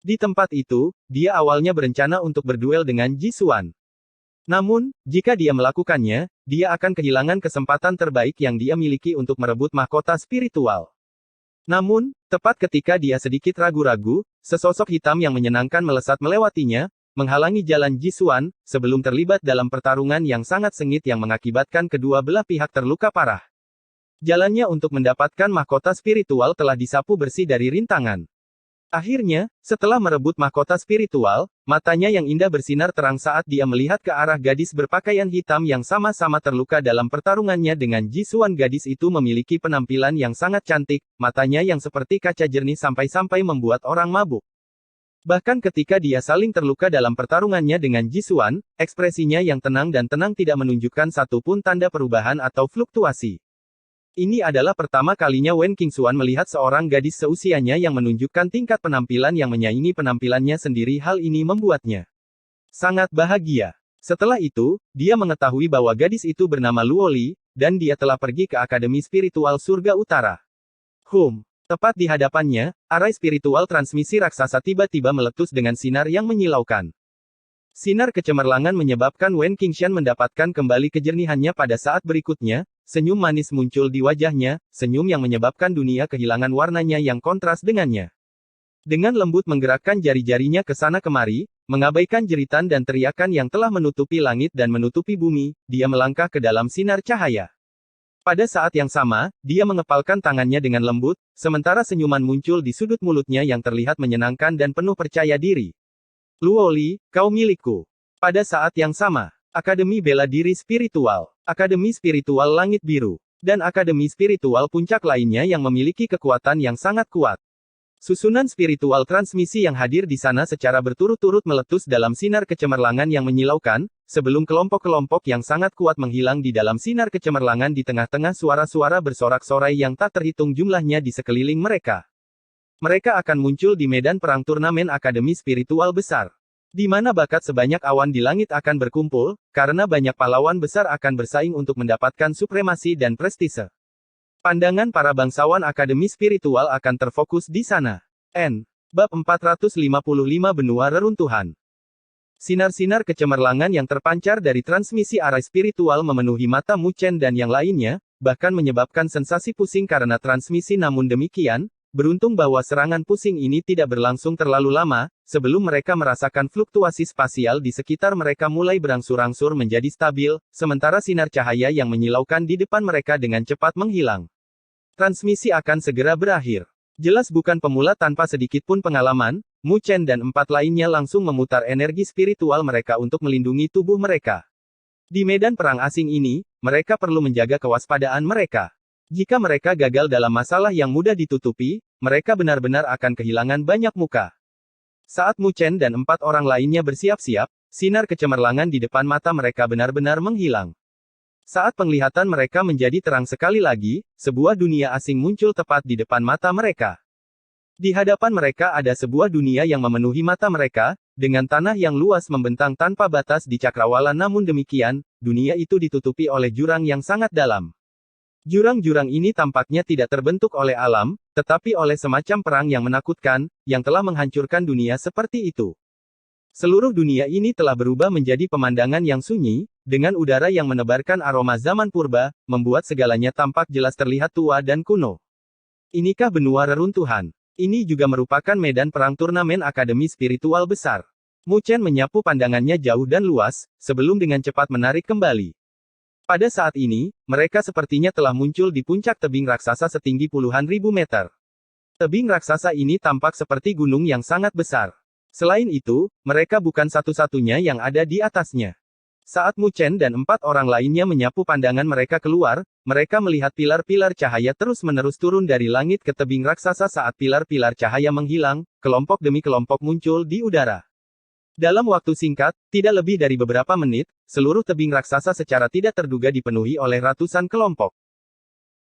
Di tempat itu, dia awalnya berencana untuk berduel dengan Jisuan. Namun, jika dia melakukannya, dia akan kehilangan kesempatan terbaik yang dia miliki untuk merebut mahkota spiritual. Namun, tepat ketika dia sedikit ragu-ragu, sesosok hitam yang menyenangkan melesat melewatinya, menghalangi jalan Jisuan, sebelum terlibat dalam pertarungan yang sangat sengit yang mengakibatkan kedua belah pihak terluka parah. Jalannya untuk mendapatkan mahkota spiritual telah disapu bersih dari rintangan. Akhirnya, setelah merebut mahkota spiritual, matanya yang indah bersinar terang saat dia melihat ke arah gadis berpakaian hitam yang sama-sama terluka dalam pertarungannya dengan Jisuan. Gadis itu memiliki penampilan yang sangat cantik, matanya yang seperti kaca jernih sampai-sampai membuat orang mabuk. Bahkan ketika dia saling terluka dalam pertarungannya dengan Jisuan, ekspresinya yang tenang dan tenang tidak menunjukkan satupun tanda perubahan atau fluktuasi. Ini adalah pertama kalinya Wen Qingxuan melihat seorang gadis seusianya yang menunjukkan tingkat penampilan yang menyaingi penampilannya sendiri. Hal ini membuatnya sangat bahagia. Setelah itu, dia mengetahui bahwa gadis itu bernama Luo Li, dan dia telah pergi ke Akademi Spiritual Surga Utara. Tepat di hadapannya, arai spiritual transmisi raksasa tiba-tiba meletus dengan sinar yang menyilaukan. Sinar kecemerlangan menyebabkan Wen Qingxian mendapatkan kembali kejernihannya pada saat berikutnya, senyum manis muncul di wajahnya, senyum yang menyebabkan dunia kehilangan warnanya yang kontras dengannya. Dengan lembut menggerakkan jari-jarinya ke sana kemari, mengabaikan jeritan dan teriakan yang telah menutupi langit dan menutupi bumi, dia melangkah ke dalam sinar cahaya. Pada saat yang sama, dia mengepalkan tangannya dengan lembut, sementara senyuman muncul di sudut mulutnya yang terlihat menyenangkan dan penuh percaya diri. Luo Li, kau milikku. Pada saat yang sama, Akademi Bela Diri Spiritual, Akademi Spiritual Langit Biru, dan Akademi Spiritual Puncak lainnya yang memiliki kekuatan yang sangat kuat. Susunan spiritual transmisi yang hadir di sana secara berturut-turut meletus dalam sinar kecemerlangan yang menyilaukan, sebelum kelompok-kelompok yang sangat kuat menghilang di dalam sinar kecemerlangan di tengah-tengah suara-suara bersorak-sorai yang tak terhitung jumlahnya di sekeliling mereka. Mereka akan muncul di medan perang turnamen Akademi Spiritual Besar. Di mana bakat sebanyak awan di langit akan berkumpul, karena banyak pahlawan besar akan bersaing untuk mendapatkan supremasi dan prestise. Pandangan para bangsawan Akademi Spiritual akan terfokus di sana. Bab 455 Benua Reruntuhan. Sinar-sinar kecemerlangan yang terpancar dari transmisi arah spiritual memenuhi mata Mu Chen dan yang lainnya, bahkan menyebabkan sensasi pusing karena transmisi. Namun demikian, beruntung bahwa serangan pusing ini tidak berlangsung terlalu lama, sebelum mereka merasakan fluktuasi spasial di sekitar mereka mulai berangsur-angsur menjadi stabil, sementara sinar cahaya yang menyilaukan di depan mereka dengan cepat menghilang. Transmisi akan segera berakhir. Jelas bukan pemula tanpa sedikit pun pengalaman, Mu Chen dan 4 lainnya langsung memutar energi spiritual mereka untuk melindungi tubuh mereka. Di medan perang asing ini, mereka perlu menjaga kewaspadaan mereka. Jika mereka gagal dalam masalah yang mudah ditutupi, mereka benar-benar akan kehilangan banyak muka. Saat Mu Chen dan 4 orang lainnya bersiap-siap, sinar kecemerlangan di depan mata mereka benar-benar menghilang. Saat penglihatan mereka menjadi terang sekali lagi, sebuah dunia asing muncul tepat di depan mata mereka. Di hadapan mereka ada sebuah dunia yang memenuhi mata mereka, dengan tanah yang luas membentang tanpa batas di cakrawala. Namun demikian, dunia itu ditutupi oleh jurang yang sangat dalam. Jurang-jurang ini tampaknya tidak terbentuk oleh alam, tetapi oleh semacam perang yang menakutkan, yang telah menghancurkan dunia seperti itu. Seluruh dunia ini telah berubah menjadi pemandangan yang sunyi, dengan udara yang menebarkan aroma zaman purba, membuat segalanya tampak jelas terlihat tua dan kuno. Inikah benua reruntuhan? Ini juga merupakan medan perang turnamen Akademi Spiritual Besar. Mu Chen menyapu pandangannya jauh dan luas, sebelum dengan cepat menarik kembali. Pada saat ini, mereka sepertinya telah muncul di puncak tebing raksasa setinggi puluhan ribu meter. Tebing raksasa ini tampak seperti gunung yang sangat besar. Selain itu, mereka bukan satu-satunya yang ada di atasnya. Saat Mu Chen dan 4 orang lainnya menyapu pandangan mereka keluar, mereka melihat pilar-pilar cahaya terus-menerus turun dari langit ke tebing raksasa. Saat pilar-pilar cahaya menghilang, kelompok demi kelompok muncul di udara. Dalam waktu singkat, tidak lebih dari beberapa menit, seluruh tebing raksasa secara tidak terduga dipenuhi oleh ratusan kelompok.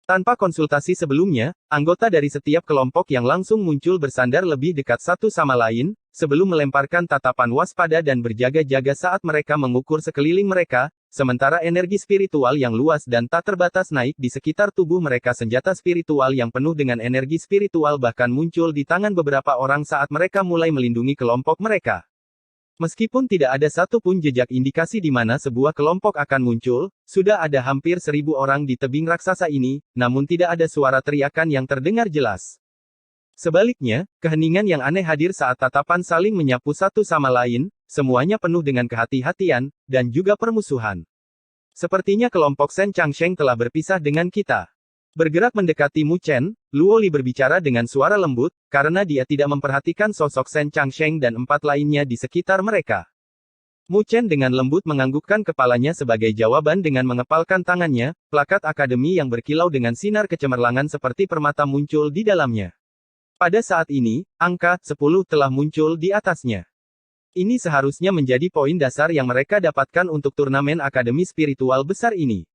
Tanpa konsultasi sebelumnya, anggota dari setiap kelompok yang langsung muncul bersandar lebih dekat satu sama lain, sebelum melemparkan tatapan waspada dan berjaga-jaga saat mereka mengukur sekeliling mereka, sementara energi spiritual yang luas dan tak terbatas naik di sekitar tubuh mereka. Senjata spiritual yang penuh dengan energi spiritual bahkan muncul di tangan beberapa orang saat mereka mulai melindungi kelompok mereka. Meskipun tidak ada satu pun jejak indikasi di mana sebuah kelompok akan muncul, sudah ada hampir 1000 orang di tebing raksasa ini, namun tidak ada suara teriakan yang terdengar jelas. Sebaliknya, keheningan yang aneh hadir saat tatapan saling menyapu satu sama lain, semuanya penuh dengan kehati-hatian, dan juga permusuhan. Sepertinya kelompok Shen Changsheng telah berpisah dengan kita. Bergerak mendekati Mu Chen, Luo Li berbicara dengan suara lembut, karena dia tidak memperhatikan sosok Shen Changsheng dan 4 lainnya di sekitar mereka. Mu Chen dengan lembut menganggukkan kepalanya sebagai jawaban dengan mengepalkan tangannya, plakat akademi yang berkilau dengan sinar kecemerlangan seperti permata muncul di dalamnya. Pada saat ini, angka 10 telah muncul di atasnya. Ini seharusnya menjadi poin dasar yang mereka dapatkan untuk turnamen Akademi Spiritual Besar ini.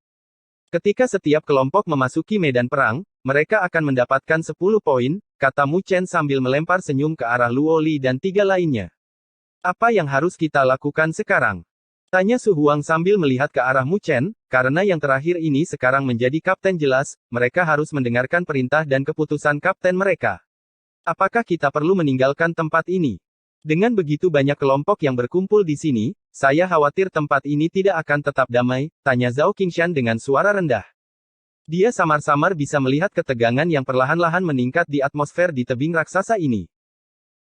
Ketika setiap kelompok memasuki medan perang, mereka akan mendapatkan 10 poin, kata Mu Chen sambil melempar senyum ke arah Luo Li dan 3 lainnya. Apa yang harus kita lakukan sekarang? Tanya Su Huang sambil melihat ke arah Mu Chen, karena yang terakhir ini sekarang menjadi kapten. Jelas, mereka harus mendengarkan perintah dan keputusan kapten mereka. Apakah kita perlu meninggalkan tempat ini? Dengan begitu banyak kelompok yang berkumpul di sini, saya khawatir tempat ini tidak akan tetap damai, tanya Zhao Qingshan dengan suara rendah. Dia samar-samar bisa melihat ketegangan yang perlahan-lahan meningkat di atmosfer di tebing raksasa ini.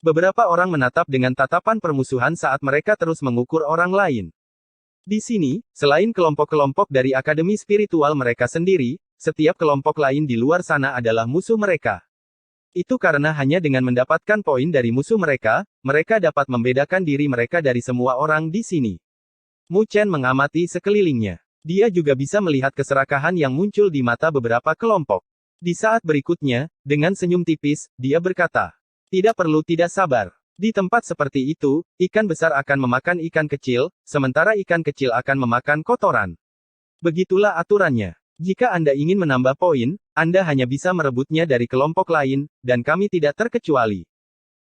Beberapa orang menatap dengan tatapan permusuhan saat mereka terus mengukur orang lain. Di sini, selain kelompok-kelompok dari Akademi Spiritual mereka sendiri, setiap kelompok lain di luar sana adalah musuh mereka. Itu karena hanya dengan mendapatkan poin dari musuh mereka, mereka dapat membedakan diri mereka dari semua orang di sini. Mu Chen mengamati sekelilingnya. Dia juga bisa melihat keserakahan yang muncul di mata beberapa kelompok. Di saat berikutnya, dengan senyum tipis, dia berkata, "Tidak perlu tidak sabar. Di tempat seperti itu, ikan besar akan memakan ikan kecil, sementara ikan kecil akan memakan kotoran. Begitulah aturannya. Jika Anda ingin menambah poin, Anda hanya bisa merebutnya dari kelompok lain, dan kami tidak terkecuali.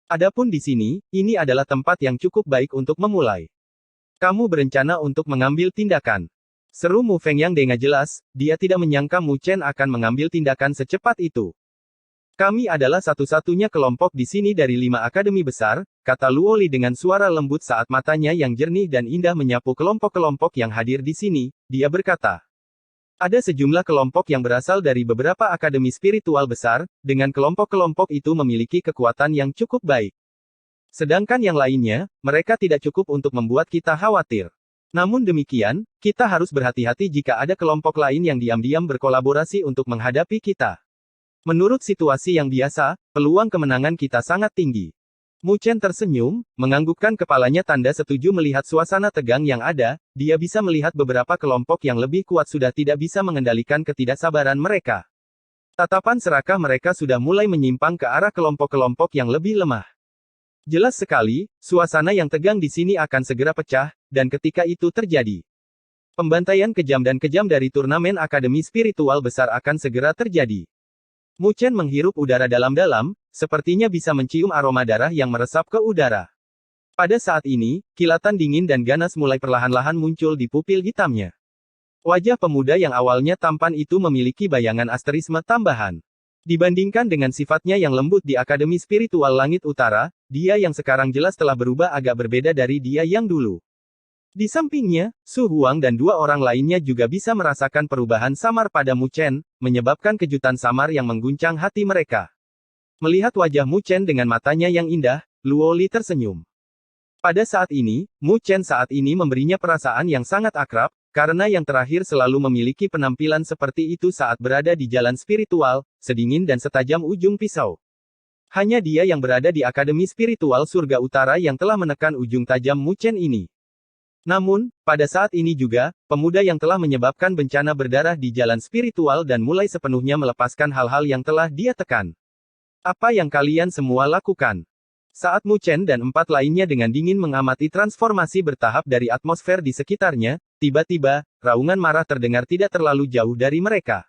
Adapun di sini, ini adalah tempat yang cukup baik untuk memulai. Kamu berencana untuk mengambil tindakan?" Seru Mu Fengyang dengan jelas, dia tidak menyangka Mu Chen akan mengambil tindakan secepat itu. "Kami adalah satu-satunya kelompok di sini dari 5 akademi besar," kata Luo Li dengan suara lembut saat matanya yang jernih dan indah menyapu kelompok-kelompok yang hadir di sini. Dia berkata, "Ada sejumlah kelompok yang berasal dari beberapa akademi spiritual besar, dengan kelompok-kelompok itu memiliki kekuatan yang cukup baik. Sedangkan yang lainnya, mereka tidak cukup untuk membuat kita khawatir. Namun demikian, kita harus berhati-hati jika ada kelompok lain yang diam-diam berkolaborasi untuk menghadapi kita. Menurut situasi yang biasa, peluang kemenangan kita sangat tinggi." Mu Chen tersenyum, menganggukkan kepalanya tanda setuju melihat suasana tegang yang ada, dia bisa melihat beberapa kelompok yang lebih kuat sudah tidak bisa mengendalikan ketidaksabaran mereka. Tatapan serakah mereka sudah mulai menyimpang ke arah kelompok-kelompok yang lebih lemah. Jelas sekali, suasana yang tegang di sini akan segera pecah, dan ketika itu terjadi, pembantaian kejam dan kejam dari turnamen Akademi Spiritual Besar akan segera terjadi. Mu Chen menghirup udara dalam-dalam, sepertinya bisa mencium aroma darah yang meresap ke udara. Pada saat ini, kilatan dingin dan ganas mulai perlahan-lahan muncul di pupil hitamnya. Wajah pemuda yang awalnya tampan itu memiliki bayangan asterisme tambahan. Dibandingkan dengan sifatnya yang lembut di Akademi Spiritual Langit Utara, dia yang sekarang jelas telah berubah agak berbeda dari dia yang dulu. Di sampingnya, Su Huang dan 2 orang lainnya juga bisa merasakan perubahan samar pada Mu Chen, menyebabkan kejutan samar yang mengguncang hati mereka. Melihat wajah Mu Chen dengan matanya yang indah, Luo Li tersenyum. Pada saat ini, Mu Chen saat ini memberinya perasaan yang sangat akrab, karena yang terakhir selalu memiliki penampilan seperti itu saat berada di jalan spiritual, sedingin dan setajam ujung pisau. Hanya dia yang berada di Akademi Spiritual Surga Utara yang telah menekan ujung tajam Mu Chen ini. Namun, pada saat ini juga, pemuda yang telah menyebabkan bencana berdarah di jalan spiritual dan mulai sepenuhnya melepaskan hal-hal yang telah dia tekan. "Apa yang kalian semua lakukan?" Saat Mu Chen dan 4 lainnya dengan dingin mengamati transformasi bertahap dari atmosfer di sekitarnya, tiba-tiba, raungan marah terdengar tidak terlalu jauh dari mereka.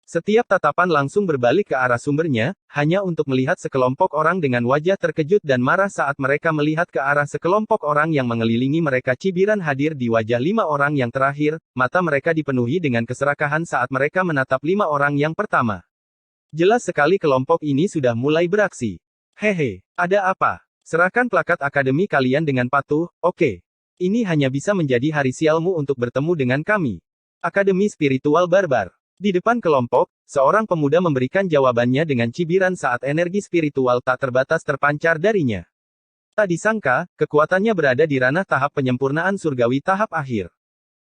Setiap tatapan langsung berbalik ke arah sumbernya, hanya untuk melihat sekelompok orang dengan wajah terkejut dan marah saat mereka melihat ke arah sekelompok orang yang mengelilingi mereka. Cibiran hadir di wajah 5 orang yang terakhir, mata mereka dipenuhi dengan keserakahan saat mereka menatap 5 orang yang pertama. Jelas sekali kelompok ini sudah mulai beraksi. "Hehe, ada apa? Serahkan plakat akademi kalian dengan patuh, oke? Ini hanya bisa menjadi hari sialmu untuk bertemu dengan kami. Akademi Spiritual Barbar." Di depan kelompok, seorang pemuda memberikan jawabannya dengan cibiran saat energi spiritual tak terbatas terpancar darinya. Tak disangka, kekuatannya berada di ranah tahap penyempurnaan surgawi tahap akhir.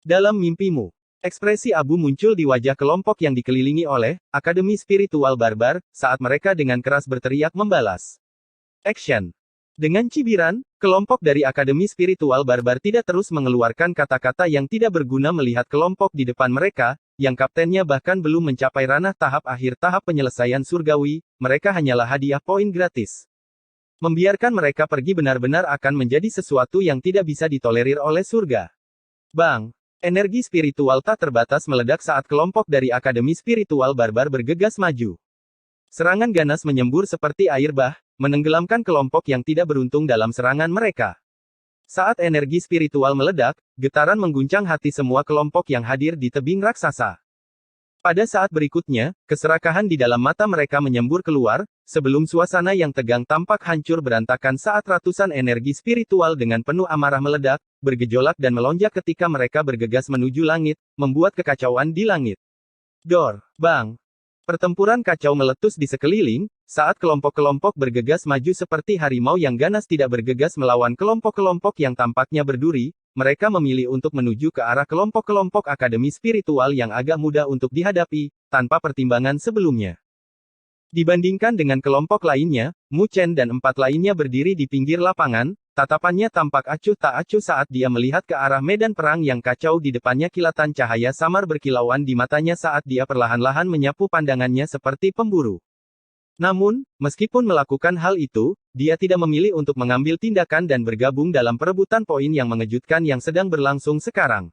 "Dalam mimpimu." Ekspresi abu muncul di wajah kelompok yang dikelilingi oleh Akademi Spiritual Barbar, saat mereka dengan keras berteriak membalas. Action. Dengan cibiran, kelompok dari Akademi Spiritual Barbar tidak terus mengeluarkan kata-kata yang tidak berguna melihat kelompok di depan mereka, yang kaptennya bahkan belum mencapai ranah tahap akhir tahap penyelesaian surgawi, mereka hanyalah hadiah poin gratis. Membiarkan mereka pergi benar-benar akan menjadi sesuatu yang tidak bisa ditolerir oleh surga. Bang! Energi spiritual tak terbatas meledak saat kelompok dari Akademi Spiritual Barbar bergegas maju. Serangan ganas menyembur seperti air bah, menenggelamkan kelompok yang tidak beruntung dalam serangan mereka. Saat energi spiritual meledak, getaran mengguncang hati semua kelompok yang hadir di tebing raksasa. Pada saat berikutnya, keserakahan di dalam mata mereka menyembur keluar, sebelum suasana yang tegang tampak hancur berantakan saat ratusan energi spiritual dengan penuh amarah meledak, bergejolak dan melonjak ketika mereka bergegas menuju langit, membuat kekacauan di langit. Dor, bang! Pertempuran kacau meletus di sekeliling, saat kelompok-kelompok bergegas maju seperti harimau yang ganas tidak bergegas melawan kelompok-kelompok yang tampaknya berduri, mereka memilih untuk menuju ke arah kelompok-kelompok akademi spiritual yang agak mudah untuk dihadapi, tanpa pertimbangan sebelumnya. Dibandingkan dengan kelompok lainnya, Mu Chen dan 4 lainnya berdiri di pinggir lapangan, tatapannya tampak acuh tak acuh saat dia melihat ke arah medan perang yang kacau di depannya. Kilatan cahaya samar berkilauan di matanya saat dia perlahan-lahan menyapu pandangannya seperti pemburu. Namun, meskipun melakukan hal itu, dia tidak memilih untuk mengambil tindakan dan bergabung dalam perebutan poin yang mengejutkan yang sedang berlangsung sekarang.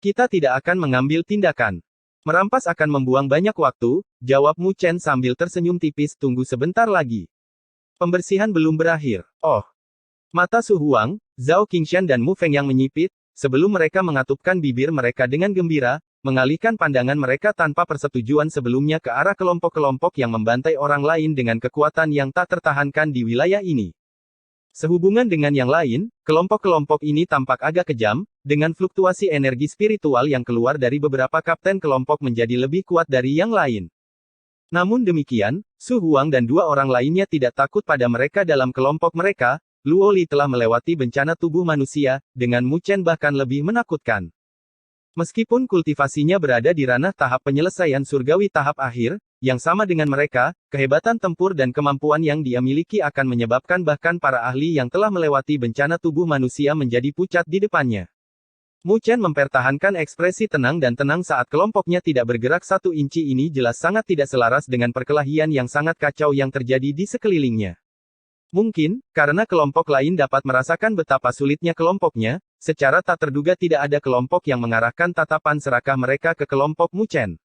Kita tidak akan mengambil tindakan. Merampas akan membuang banyak waktu, jawab Mu Chen sambil tersenyum tipis. Tunggu sebentar lagi. Pembersihan belum berakhir. Oh. Mata Su Huang, Zhao Qingshan dan Mu Feng yang menyipit, sebelum mereka mengatupkan bibir mereka dengan gembira, mengalihkan pandangan mereka tanpa persetujuan sebelumnya ke arah kelompok-kelompok yang membantai orang lain dengan kekuatan yang tak tertahankan di wilayah ini. Sehubungan dengan yang lain, kelompok-kelompok ini tampak agak kejam, dengan fluktuasi energi spiritual yang keluar dari beberapa kapten kelompok menjadi lebih kuat dari yang lain. Namun demikian, Su Huang dan 2 orang lainnya tidak takut pada mereka dalam kelompok mereka. Luo Li telah melewati bencana tubuh manusia, dengan Mu Chen bahkan lebih menakutkan. Meskipun kultivasinya berada di ranah tahap penyelesaian surgawi tahap akhir, yang sama dengan mereka, kehebatan tempur dan kemampuan yang dia miliki akan menyebabkan bahkan para ahli yang telah melewati bencana tubuh manusia menjadi pucat di depannya. Mu Chen mempertahankan ekspresi tenang dan tenang saat kelompoknya tidak bergerak 1 inci. Ini jelas sangat tidak selaras dengan perkelahian yang sangat kacau yang terjadi di sekelilingnya. Mungkin, karena kelompok lain dapat merasakan betapa sulitnya kelompoknya, secara tak terduga tidak ada kelompok yang mengarahkan tatapan serakah mereka ke kelompok Mu Chen.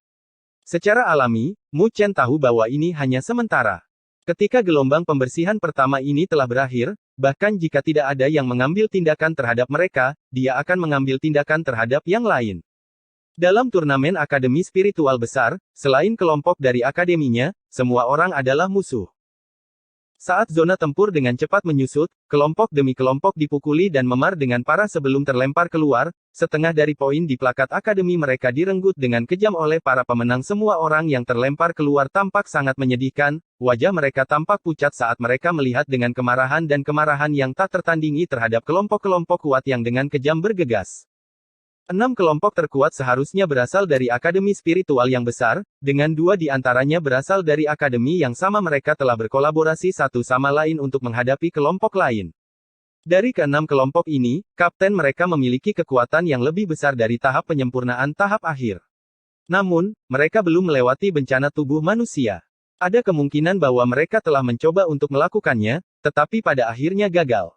Secara alami, Mu Chen tahu bahwa ini hanya sementara. Ketika gelombang pembersihan pertama ini telah berakhir, bahkan jika tidak ada yang mengambil tindakan terhadap mereka, dia akan mengambil tindakan terhadap yang lain. Dalam turnamen akademi spiritual besar, selain kelompok dari akademinya, semua orang adalah musuh. Saat zona tempur dengan cepat menyusut, kelompok demi kelompok dipukuli dan memar dengan parah sebelum terlempar keluar, setengah dari poin di plakat akademi mereka direnggut dengan kejam oleh para pemenang. Semua orang yang terlempar keluar tampak sangat menyedihkan, wajah mereka tampak pucat saat mereka melihat dengan kemarahan dan kemarahan yang tak tertandingi terhadap kelompok-kelompok kuat yang dengan kejam bergegas. 6 kelompok terkuat seharusnya berasal dari akademi spiritual yang besar, dengan 2 di antaranya berasal dari akademi yang sama. Mereka telah berkolaborasi satu sama lain untuk menghadapi kelompok lain. Dari ke-6 kelompok ini, kapten mereka memiliki kekuatan yang lebih besar dari tahap penyempurnaan tahap akhir. Namun, mereka belum melewati bencana tubuh manusia. Ada kemungkinan bahwa mereka telah mencoba untuk melakukannya, tetapi pada akhirnya gagal.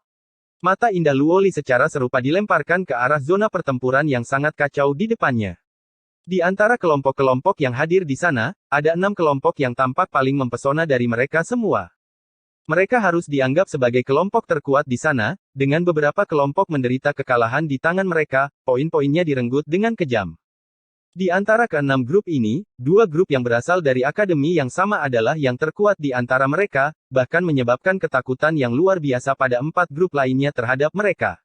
Mata indah Luo Li secara serupa dilemparkan ke arah zona pertempuran yang sangat kacau di depannya. Di antara kelompok-kelompok yang hadir di sana, ada 6 kelompok yang tampak paling mempesona dari mereka semua. Mereka harus dianggap sebagai kelompok terkuat di sana, dengan beberapa kelompok menderita kekalahan di tangan mereka, poin-poinnya direnggut dengan kejam. Di antara ke-6 grup ini, 2 grup yang berasal dari akademi yang sama adalah yang terkuat di antara mereka, bahkan menyebabkan ketakutan yang luar biasa pada 4 grup lainnya terhadap mereka.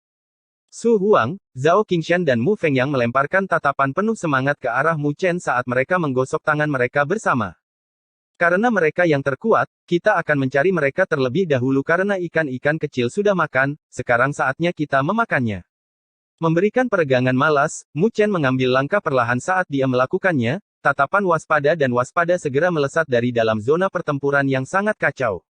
Su Huang, Zhao Qingshan dan Mu Feng yang melemparkan tatapan penuh semangat ke arah Mu Chen saat mereka menggosok tangan mereka bersama. Karena mereka yang terkuat, kita akan mencari mereka terlebih dahulu karena ikan-ikan kecil sudah makan, sekarang saatnya kita memakannya. Memberikan peregangan malas, Mu Chen mengambil langkah perlahan saat dia melakukannya, tatapan waspada dan waspada segera melesat dari dalam zona pertempuran yang sangat kacau.